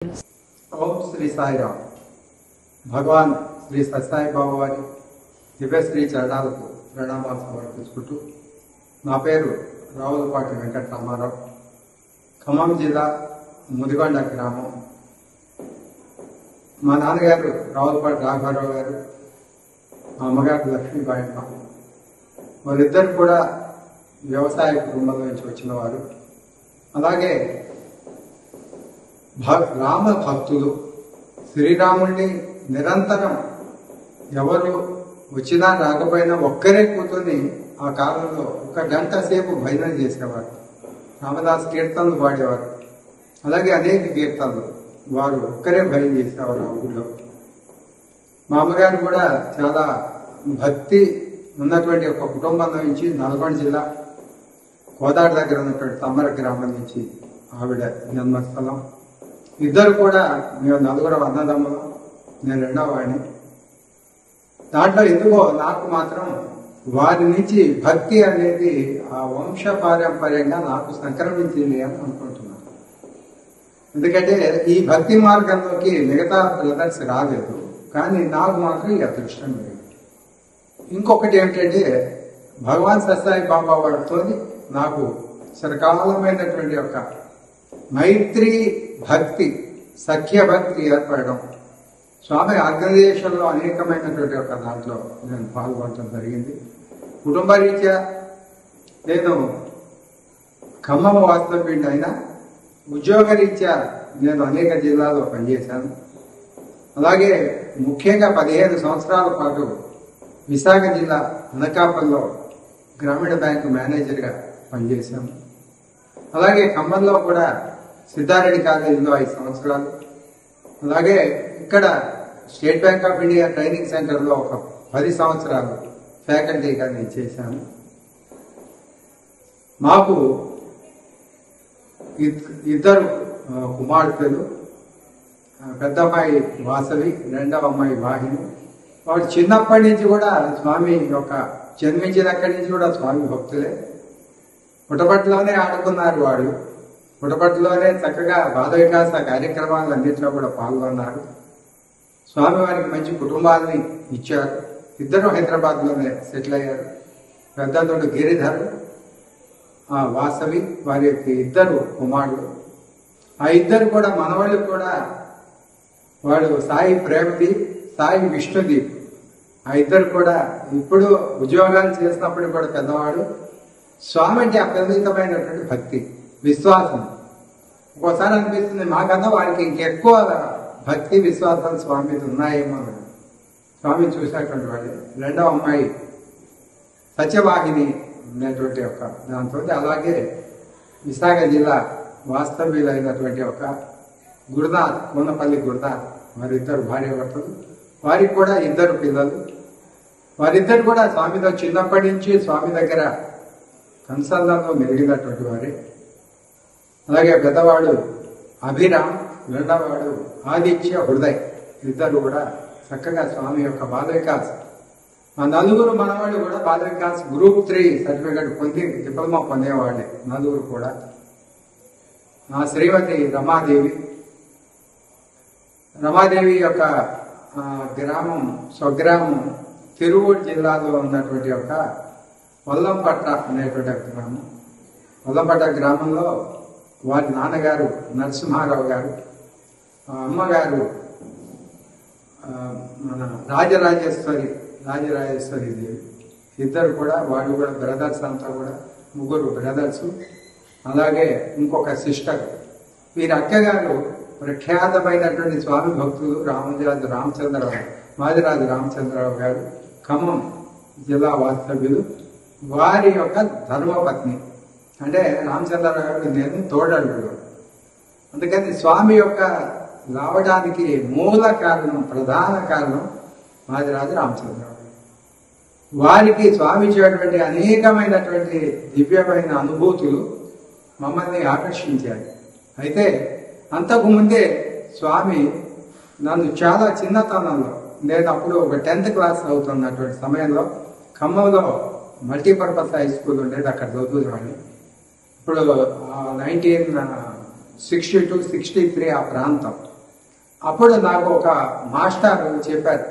ఓం శ్రీ సాయిరామ్. భగవాన్ శ్రీ సత్యసాయి బాబా వారి దివ్యశ్రీ చరణాలకు ప్రణామాలు సమర్పించుకుంటూ, నా పేరు రావులపాటి వెంకట రామారావు, ఖమ్మం జిల్లా ముదిగొండ గ్రామం. మా నాన్నగారు రావులపాటి రాఘవరావు గారు, మా అమ్మగారు లక్ష్మీబాయమ్మ. వారిద్దరు కూడా వ్యవసాయ కుటుంబంలో నుంచి వచ్చిన వారు. అలాగే రామ భక్తులు. శ్రీరాముడిని నిరంతరం ఎవరు వచ్చినా రాకపోయినా ఒక్కరే కూర్చొని ఆ కాలంలో 1 గంట సేపు భజన చేసేవారు. రామదాస్ కీర్తనలు పాడేవారు. అలాగే అనేక కీర్తనలు వారు ఒక్కరే భజన చేసేవారు ఆ ఊళ్ళో. మా అమ్మగారు కూడా చాలా భక్తి ఉన్నటువంటి ఒక కుటుంబం నుంచి నల్గొండ జిల్లా కోదాడ దగ్గర ఉన్నటువంటి తమ్మర గ్రామం నుంచి ఆవిడ జన్మస్థలం. ఇద్దరు కూడా మేము 4 అన్నదమ్ములు, నేను 2వ వాడిని. దాంట్లో ఎందుకో నాకు మాత్రం వారి నుంచి భక్తి అనేది ఆ వంశ పారంపర్యంగా నాకు సంక్రమించింది అని అనుకుంటున్నాను. ఎందుకంటే ఈ భక్తి మార్గంలోకి మిగతా బ్రదర్స్ రాలేదు, కానీ నాకు మాత్రం ఈ అదృష్టం లేదు. ఇంకొకటి ఏంటంటే, భగవాన్ సత్యసాయి బాబా వారితో నాకు చిరకాలమైనటువంటి ఒక మైత్రి భక్తి, సఖ్య భక్తి ఏర్పడడం. స్వామి ఆర్గనైజేషన్లో అనేకమైనటువంటి ఒక దాంట్లో నేను పాల్గొనడం జరిగింది. కుటుంబ రీత్యా నేను ఖమ్మం వాస్తవ్యుడిని అయినా, ఉద్యోగ రీత్యా నేను అనేక జిల్లాల్లో పనిచేశాను. అలాగే ముఖ్యంగా 15 సంవత్సరాల పాటు విశాఖ జిల్లా అనకాపల్లిలో గ్రామీణ బ్యాంకు మేనేజర్గా పనిచేశాను. అలాగే ఖమ్మంలో కూడా సిద్ధారెడ్డి కాలేజీలో 5 సంవత్సరాలు, అలాగే ఇక్కడ state bank of India training సెంటర్లో ఒక 10 సంవత్సరాలు ఫ్యాకల్టీగా నేను చేశాను. మాకు ఇద్దరు కుమార్తెలు, పెద్ద అమ్మాయి వాసవి, 2వ అమ్మాయి వాహిని. వాడు చిన్నప్పటి నుంచి కూడా స్వామి యొక్క జన్మించినక్కడి నుంచి కూడా స్వామి భక్తులే. పుట్టపట్లోనే ఆడుకున్నారు వాళ్ళు. పుట్టపట్లోనే చక్కగా బాల వికాస కార్యక్రమాలన్నింటిలో కూడా పాల్గొన్నారు. స్వామివారికి మంచి కుటుంబాలని ఇచ్చారు. ఇద్దరు హైదరాబాద్లోనే సెటిల్ అయ్యారు. పెద్దతోడు గిరిధర్, వాసవి, వారి యొక్క 2 కుమారులు. ఆ ఇద్దరు కూడా మనవాళ్ళు కూడా వాడు సాయి ప్రేమదీప్, సాయి విష్ణుదీప్. ఆ ఇద్దరు కూడా ఇప్పుడు ఉద్యోగాలు చేసినప్పుడు కూడా పెద్దవాడు. స్వామి అంటే అపరిమితమైనటువంటి భక్తి, విశ్వాసం. ఒక్కోసారి అనిపిస్తుంది మాకన్నా వారికి ఇంకెక్కువ భక్తి విశ్వాసాలు స్వామి మీద ఉన్నాయేమో. స్వామి చూసినటువంటి వాడే. 2వ అమ్మాయి సత్యవాహిని అనేటువంటి ఒక దాంతో, అలాగే విశాఖ జిల్లా వాస్తవ్యులైనటువంటి ఒక గురునాథ్, కోనపల్లి గురునాథ్, వారిద్దరు భార్యాభర్తలు. వారికి కూడా 2 పిల్లలు. వారిద్దరు కూడా స్వామితో చిన్నప్పటి నుంచి స్వామి దగ్గర కన్సల్లలో మెరిగినటువంటి వారే. అలాగే పెద్దవాడు అభిరామ్, 2వ వాడు ఆదిత్య హృదయ్. ఇద్దరు కూడా చక్కగా స్వామి యొక్క బాల వికాస్. మా 4 మనవాళ్ళు కూడా బాల వికాస్ గ్రూప్ 3 సర్టిఫికెట్ పొంది డిప్లొమా పొందేవాళ్ళే 4 కూడా. నా శ్రీమతి రమాదేవి. రమాదేవి యొక్క గ్రామం, స్వగ్రామం తిరువూరు జిల్లాలో ఉన్నటువంటి ఒక వల్లంపట్ట అనేటువంటి గ్రామం. వల్లంపట్ట గ్రామంలో వారి నాన్నగారు నరసింహారావు గారు, అమ్మగారు మన రాజరాజేశ్వరి దేవి. ఇద్దరు కూడా, వాళ్ళు కూడా బ్రదర్స్ అంతా కూడా, 3 బ్రదర్స్. అలాగే ఇంకొక సిస్టర్. వీరి అక్కగారు ప్రఖ్యాతమైనటువంటి స్వామి భక్తులు మాదిరాజు రామచంద్రరావు గారు, ఖమ్మం జిల్లా వాస్తవ్యులు. వారి యొక్క ధర్మపత్ని. అంటే రామచంద్రరావు గారు నేను తోడల్లుడు. అందుకని స్వామి యొక్క రావడానికి మూల కారణం, ప్రధాన కారణం మాదిరాజు రామచంద్రరావు గారు. వారికి స్వామి ఇచ్చేటువంటి అనేకమైనటువంటి దివ్యమైన అనుభూతులు మమ్మల్ని ఆకర్షించాయి. అయితే అంతకుముందే స్వామి నన్ను చాలా చిన్నతనంలో, నేను అప్పుడు ఒక 10th క్లాస్ అవుతున్నటువంటి సమయంలో ఖమ్మంలో మల్టీపర్పస్ హై స్కూల్ ఉండేది, అక్కడ చదువుతున్నాను. ఇప్పుడు 1962, 63 ఆ ప్రాంతం. అప్పుడు నాకు ఒక మాస్టర్ చెప్పారు,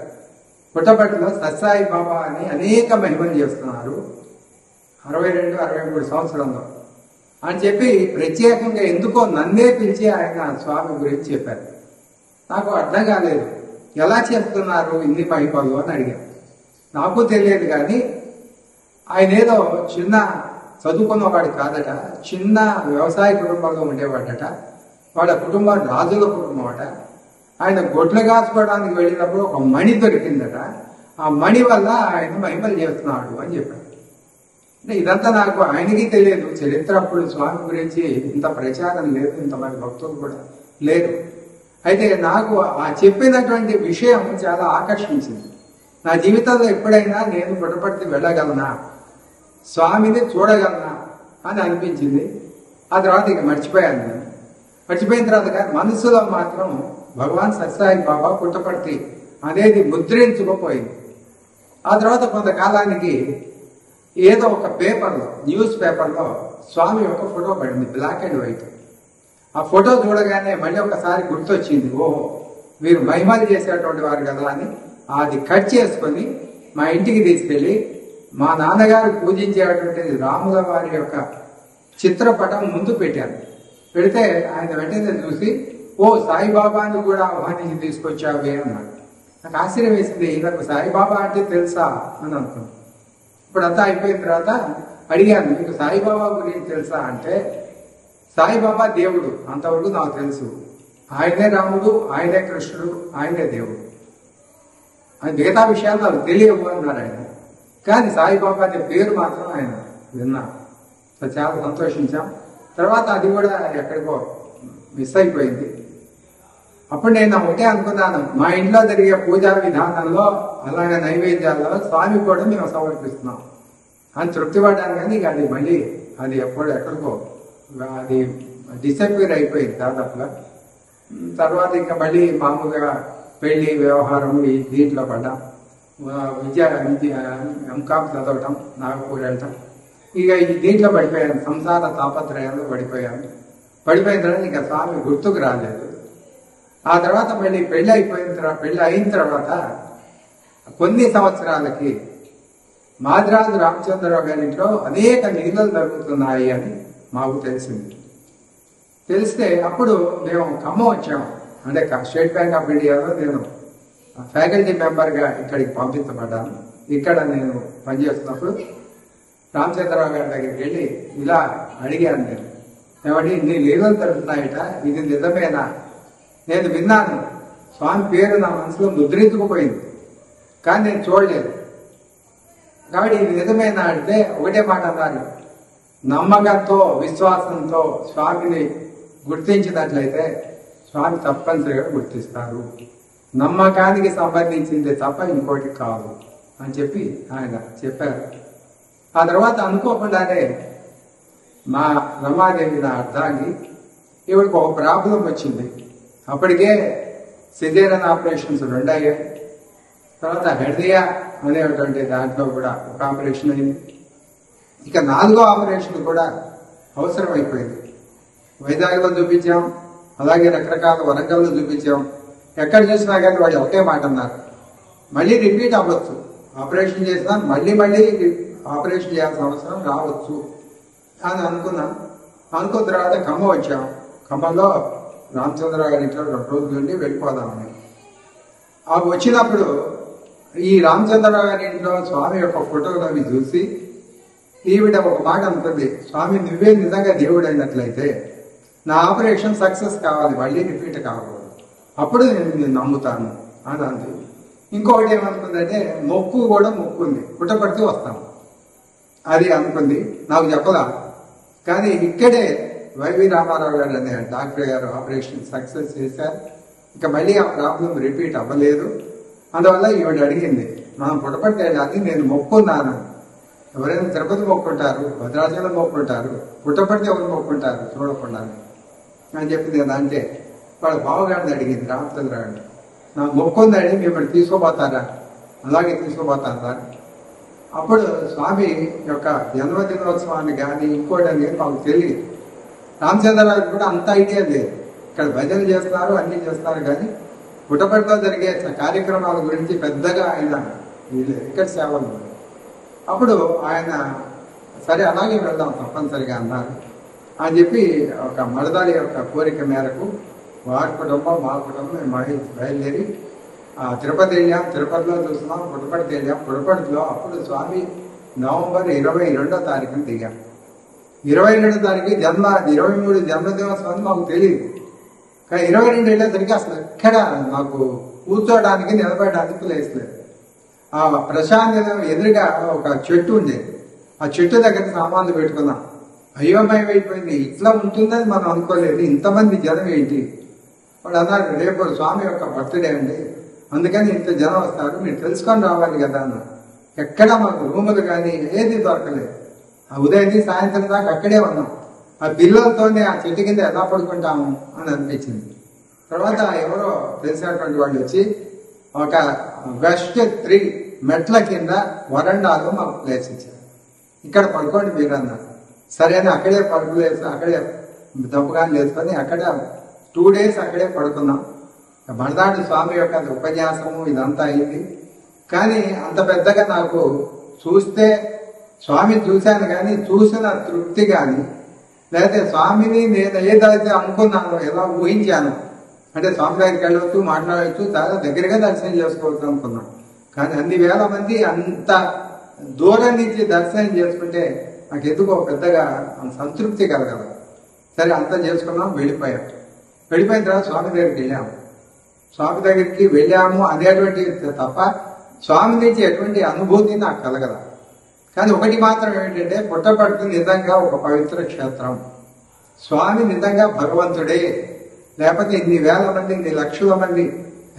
పుట్టపర్తిలో సత్సాయి బాబా అని అనేక మహిమలు చేస్తున్నారు 62-63 సంవత్సరంలో అని చెప్పి ప్రత్యేకంగా ఎందుకో నన్నే పిలిచి ఆయన స్వామి గురించి చెప్పారు. నాకు అర్థం కాలేదు, ఎలా చేస్తున్నారు ఇన్ని మహిమలు అని అడిగాను. నాకు తెలియదు, కానీ ఆయన ఏదో చిన్న చదువుకున్నవాడు కాదట, చిన్న వ్యవసాయ కుటుంబంలో ఉండేవాడట. వాళ్ళ కుటుంబం రాజుల కుటుంబం అట. ఆయన గొడ్లు కాసుకోవడానికి వెళ్ళినప్పుడు ఒక మణి దొరికిందట. ఆ మణి వల్ల ఆయన మహిమలు చేస్తున్నాడు అని చెప్పాడు. అంటే ఇదంతా నాకు ఆయనకి తెలియదు. చరిత్ర అప్పుడు స్వామి గురించి ఇంత ప్రచారం లేదు, ఇంతమంది భక్తులు కూడా లేరు. అయితే నాకు ఆ చెప్పినటువంటి విషయం చాలా ఆకర్షించింది. నా జీవితంలో ఎప్పుడైనా నేను పుట్టపర్తి వెళ్ళగలనా, స్వామిని చూడగలనా అని అనిపించింది. ఆ తర్వాత ఇక మర్చిపోయాను. నేను మర్చిపోయిన తర్వాత కానీ మనసులో మాత్రం భగవాన్ సత్సాయి బాబా పుట్టపర్తి అనేది ముద్రించుకుపోయింది. ఆ తర్వాత కొంతకాలానికి ఏదో ఒక పేపర్లో, న్యూస్ పేపర్లో స్వామి యొక్క ఫోటో పడింది, బ్లాక్ అండ్ వైట్. ఆ ఫోటో చూడగానే మళ్ళీ ఒకసారి గుర్తొచ్చింది, ఓహో వీరు మహిమలు చేసేటువంటి వారు కదా అని. అది కట్ చేసుకొని మా ఇంటికి తీసుకెళ్ళి మా నాన్నగారు పూజించేటువంటి రాముల వారి యొక్క చిత్రపటం ముందు పెట్టాను. పెడితే ఆయన వెంటనే చూసి, ఓ సాయిబాబాని కూడా ఆహ్వానించి తీసుకొచ్చావే అన్నాడు. నాకు ఆశ్చర్యం వేసింది, ఈయనకు సాయిబాబా అంటే తెలుసా అని అనుకున్నాను. ఇప్పుడంతా అయిపోయిన తర్వాత అడిగాను, మీకు సాయిబాబా గురించి తెలుసా అంటే, సాయిబాబా దేవుడు అంతవరకు నాకు తెలుసు, ఆయనే రాముడు, ఆయనే కృష్ణుడు, ఆయనే దేవుడు, అది మిగతా విషయాలు నాకు తెలియవు అన్నారు ఆయన. కానీ సాయిబాబా అనే పేరు మాత్రం ఆయన విన్నా. చాలా సంతోషించాం. తర్వాత అది కూడా ఎక్కడికో మిస్ అయిపోయింది. అప్పుడు నేను ఒకటే అనుకున్నాను, మా ఇంట్లో జరిగే పూజా విధానంలో అలాగే నైవేద్యాల్లో స్వామి కూడా మేము సమర్పిస్తున్నాం అని తృప్తి పడ్డాను. కానీ ఇక అది మళ్ళీ అది ఎక్కడికో అది డిసప్పియర్ అయిపోయింది దాదాపుగా. తర్వాత ఇంకా మళ్ళీ మామూలుగా పెళ్లి వ్యవహారం ఈ దీంట్లో పడ్డాం. ఎంకామ్ చదవటం, నాగపూర్ వెళ్ళటం, ఇక ఈ దీంట్లో పడిపోయాను, సంసార తాపత్రయాల్లో పడిపోయాను. పడిపోయిన తర్వాత ఇంకా స్వామి గుర్తుకు రాలేదు. ఆ తర్వాత మళ్ళీ పెళ్లి అయిన తర్వాత కొన్ని సంవత్సరాలకి మాదిరాజు రామచంద్రరావు గారి ఇంట్లో అనేక నిధులు జరుగుతున్నాయి అని మాకు తెలిసింది. తెలిస్తే అప్పుడు మేము ఖమ్మం వచ్చాము. అంటే స్టేట్ బ్యాంక్ ఆఫ్ ఇండియాలో నేను ఫ్యాకల్టీ మెంబర్గా ఇక్కడికి పంపించబడ్డాను. ఇక్కడ నేను పనిచేస్తున్నప్పుడు రామచంద్రరావు గారి దగ్గరికి వెళ్ళి ఇలా అడిగాను, నేను ఏమంటే ఇన్ని లీలలు జరుగుతున్నాయట, ఇది నిజమేనా? నేను విన్నాను, స్వామి పేరు నా మనసులో ముద్రించుకుపోయింది, కానీ నేను చూడలేదు. కాబట్టి ఇది నిజమేనా అంటే ఒకటే మాట అన్నారు, నమ్మకంతో విశ్వాసంతో స్వామిని గుర్తించినట్లయితే స్వామి తప్పనిసరిగా గుర్తిస్తారు, నమ్మకానికి సంబంధించింది తప్ప ఇంకోటి కాదు అని చెప్పి ఆయన చెప్పారు. ఆ తర్వాత అనుకోకుండానే మా రమాదేవి నా అర్థాన్ని ఇవిడికి ఒక ప్రాబ్లం వచ్చింది. అప్పటికే సిజేరియన్ ఆపరేషన్స్ 2 అయ్యాయి. తర్వాత హృదయ అనేటువంటి దాంట్లో కూడా ఒక ఆపరేషన్ అయింది. ఇక 4వ ఆపరేషన్ కూడా అవసరం అయిపోయింది. వైజాగ్లో చూపించాం, అలాగే రకరకాల వరంగల్లో చూపించాం. ఎక్కడ చూసినా కానీ వాళ్ళు ఒకే మాట అన్నారు, మళ్ళీ రిపీట్ అవ్వచ్చు, ఆపరేషన్ చేసినా మళ్ళీ ఆపరేషన్ చేయాల్సిన అవసరం రావచ్చు అని అనుకున్నాం. అనుకున్న తర్వాత ఖమ్మం వచ్చాం. ఖమ్మంలో రామచంద్రరావు గారి ఇంట్లో 2 రోజులు నుండి వెళ్ళిపోదామని. వచ్చినప్పుడు ఈ రామచంద్రరావు గారి ఇంట్లో స్వామి యొక్క ఫోటోలు అవి చూసి ఈవిడ ఒక మాట అనుకుంది, స్వామి నువ్వే నిజంగా దేవుడు అయినట్లయితే నా ఆపరేషన్ సక్సెస్ కావాలి, మళ్ళీ రిపీట్ కాకూడదు, అప్పుడు నేను నమ్ముతాను అని అంది. ఇంకొకటి ఏమనుకుందంటే మొక్కు కూడా మొక్కుంది, పుట్టపర్తి వస్తాను అది అనుకుంది. నాకు చెప్పదా. కానీ ఇక్కడే వైవి రామారావు గారు అనే డాక్టర్ గారు ఆపరేషన్ సక్సెస్ చేశారు. ఇక మళ్ళీ ఆ ప్రాబ్లం రిపీట్ అవ్వలేదు. అందువల్ల ఈవిడ అడిగింది, మనం పుట్టపర్తి వెళ్ళాలి, నేను మొక్కున్నాను, ఎవరైనా తిరుపతి మొక్కుంటారు, భద్రాచలం మొక్కుంటారు, పుట్టపర్తి ఎవరు మొక్కుంటారు చూడకుండా అని చెప్పింది కదా. అంటే వాళ్ళ బావగారిని అడిగింది రామచంద్రరావు, నా మొక్కుందని మిమ్మల్ని తీసుకోపోతారా? అలాగే తీసుకోపోతారా? అప్పుడు స్వామి యొక్క జన్మదినోత్సవాన్ని కానీ ఇంకోటి అనేది మాకు తెలియదు. రామచంద్రరావు కూడా అంత ఐడియా లేదు. ఇక్కడ భజన చేస్తారు, అన్ని చేస్తారు, కానీ పుట్టపర్తిలో జరిగే కార్యక్రమాల గురించి పెద్దగా ఆయన ఇక్కడ సేవలు. అప్పుడు ఆయన సరే అలాగే వెళ్దాం తప్పనిసరిగా అన్నారు అని చెప్పి ఒక మడదాలి యొక్క కోరిక మేరకు వారి కుటుంబం మా కుటుంబం మేము బయలుదేరి తిరుపతి వెళ్ళాం. తిరుపతిలో చూస్తున్నాం, పుట్టపర్తి వెళ్ళాం. పుట్టపర్తిలో అప్పుడు స్వామి నవంబర్ 22వ తారీఖున దిగాం. 22వ తారీఖు 23 జన్మదివసం మాకు తెలియదు. కానీ 22 వెళ్ళేసరికి అసలు ఎక్కడ మాకు కూర్చోడానికి నిలబడడానికి ప్లేస్ లేదు. ఆ ప్రశాంత్ ఎదురుగా ఒక చెట్టు ఉండేది. ఆ చెట్టు దగ్గర సామాన్లు పెట్టుకున్నాం. అయోమయం అయిపోయింది. ఇట్లా ఉంటుందని మనం అనుకోలేదు. ఇంతమంది జనం ఏంటి? వాళ్ళు అన్నారు, రేపు స్వామి యొక్క బర్త్డే అండి, అందుకని ఇంత జనం వస్తారు, మీరు తెలుసుకొని రావాలి కదా అన్న. ఎక్కడ మాకు రూములు కానీ ఏది దొరకలేదు. ఆ ఉదయం సాయంత్రం దాకా అక్కడే ఉన్నాం. ఆ పిల్లలతోనే ఆ చెట్టు కింద ఎలా పడుకుంటాము అని అనిపించింది. తర్వాత ఎవరో తెలిసినటువంటి వాళ్ళు వచ్చి ఒక వెస్ట్ 3 మెట్ల కింద వరండాలో మాకు ప్లేస్ ఇచ్చారు. ఇక్కడ పడుకోండి మీరు అన్నారు. సరే అని అక్కడే పడుకోలేసి అక్కడే దప్పగానే వేసుకొని అక్కడ 2 డేస్ అక్కడే పడుకున్నాం. మడదాటి స్వామి యొక్క ఉపన్యాసము ఇదంతా అయింది. కానీ అంత పెద్దగా నాకు చూస్తే స్వామి చూశాను కానీ చూసిన తృప్తి కానీ, లేకపోతే స్వామిని నేను ఏదైతే అనుకున్నానో ఎలా ఊహించాను అంటే స్వామి దగ్గరికి వెళ్ళవచ్చు, మాట్లాడవచ్చు, చాలా దగ్గరగా దర్శనం చేసుకోవచ్చు అనుకున్నాను. కానీ అన్ని వేల మంది అంత దూరం నుంచి దర్శనం చేసుకుంటే నాకు ఎందుకో పెద్దగా సంతృప్తి కలగదు. సరే అంతా చేసుకున్నాం, వెళ్ళిపోయాం. వెళ్ళిపోయిన తర్వాత స్వామి దగ్గరికి వెళ్ళాము. స్వామి దగ్గరికి వెళ్ళాము అనేటువంటి తప్ప స్వామి నుంచి ఎటువంటి అనుభూతి నాకు కలగదు. కానీ ఒకటి మాత్రం ఏమిటంటే పుట్టపర్తి నిజంగా ఒక పవిత్ర క్షేత్రం. స్వామి నిజంగా భగవంతుడే, లేకపోతే ఇన్ని వేల మంది ఇన్ని లక్షల మంది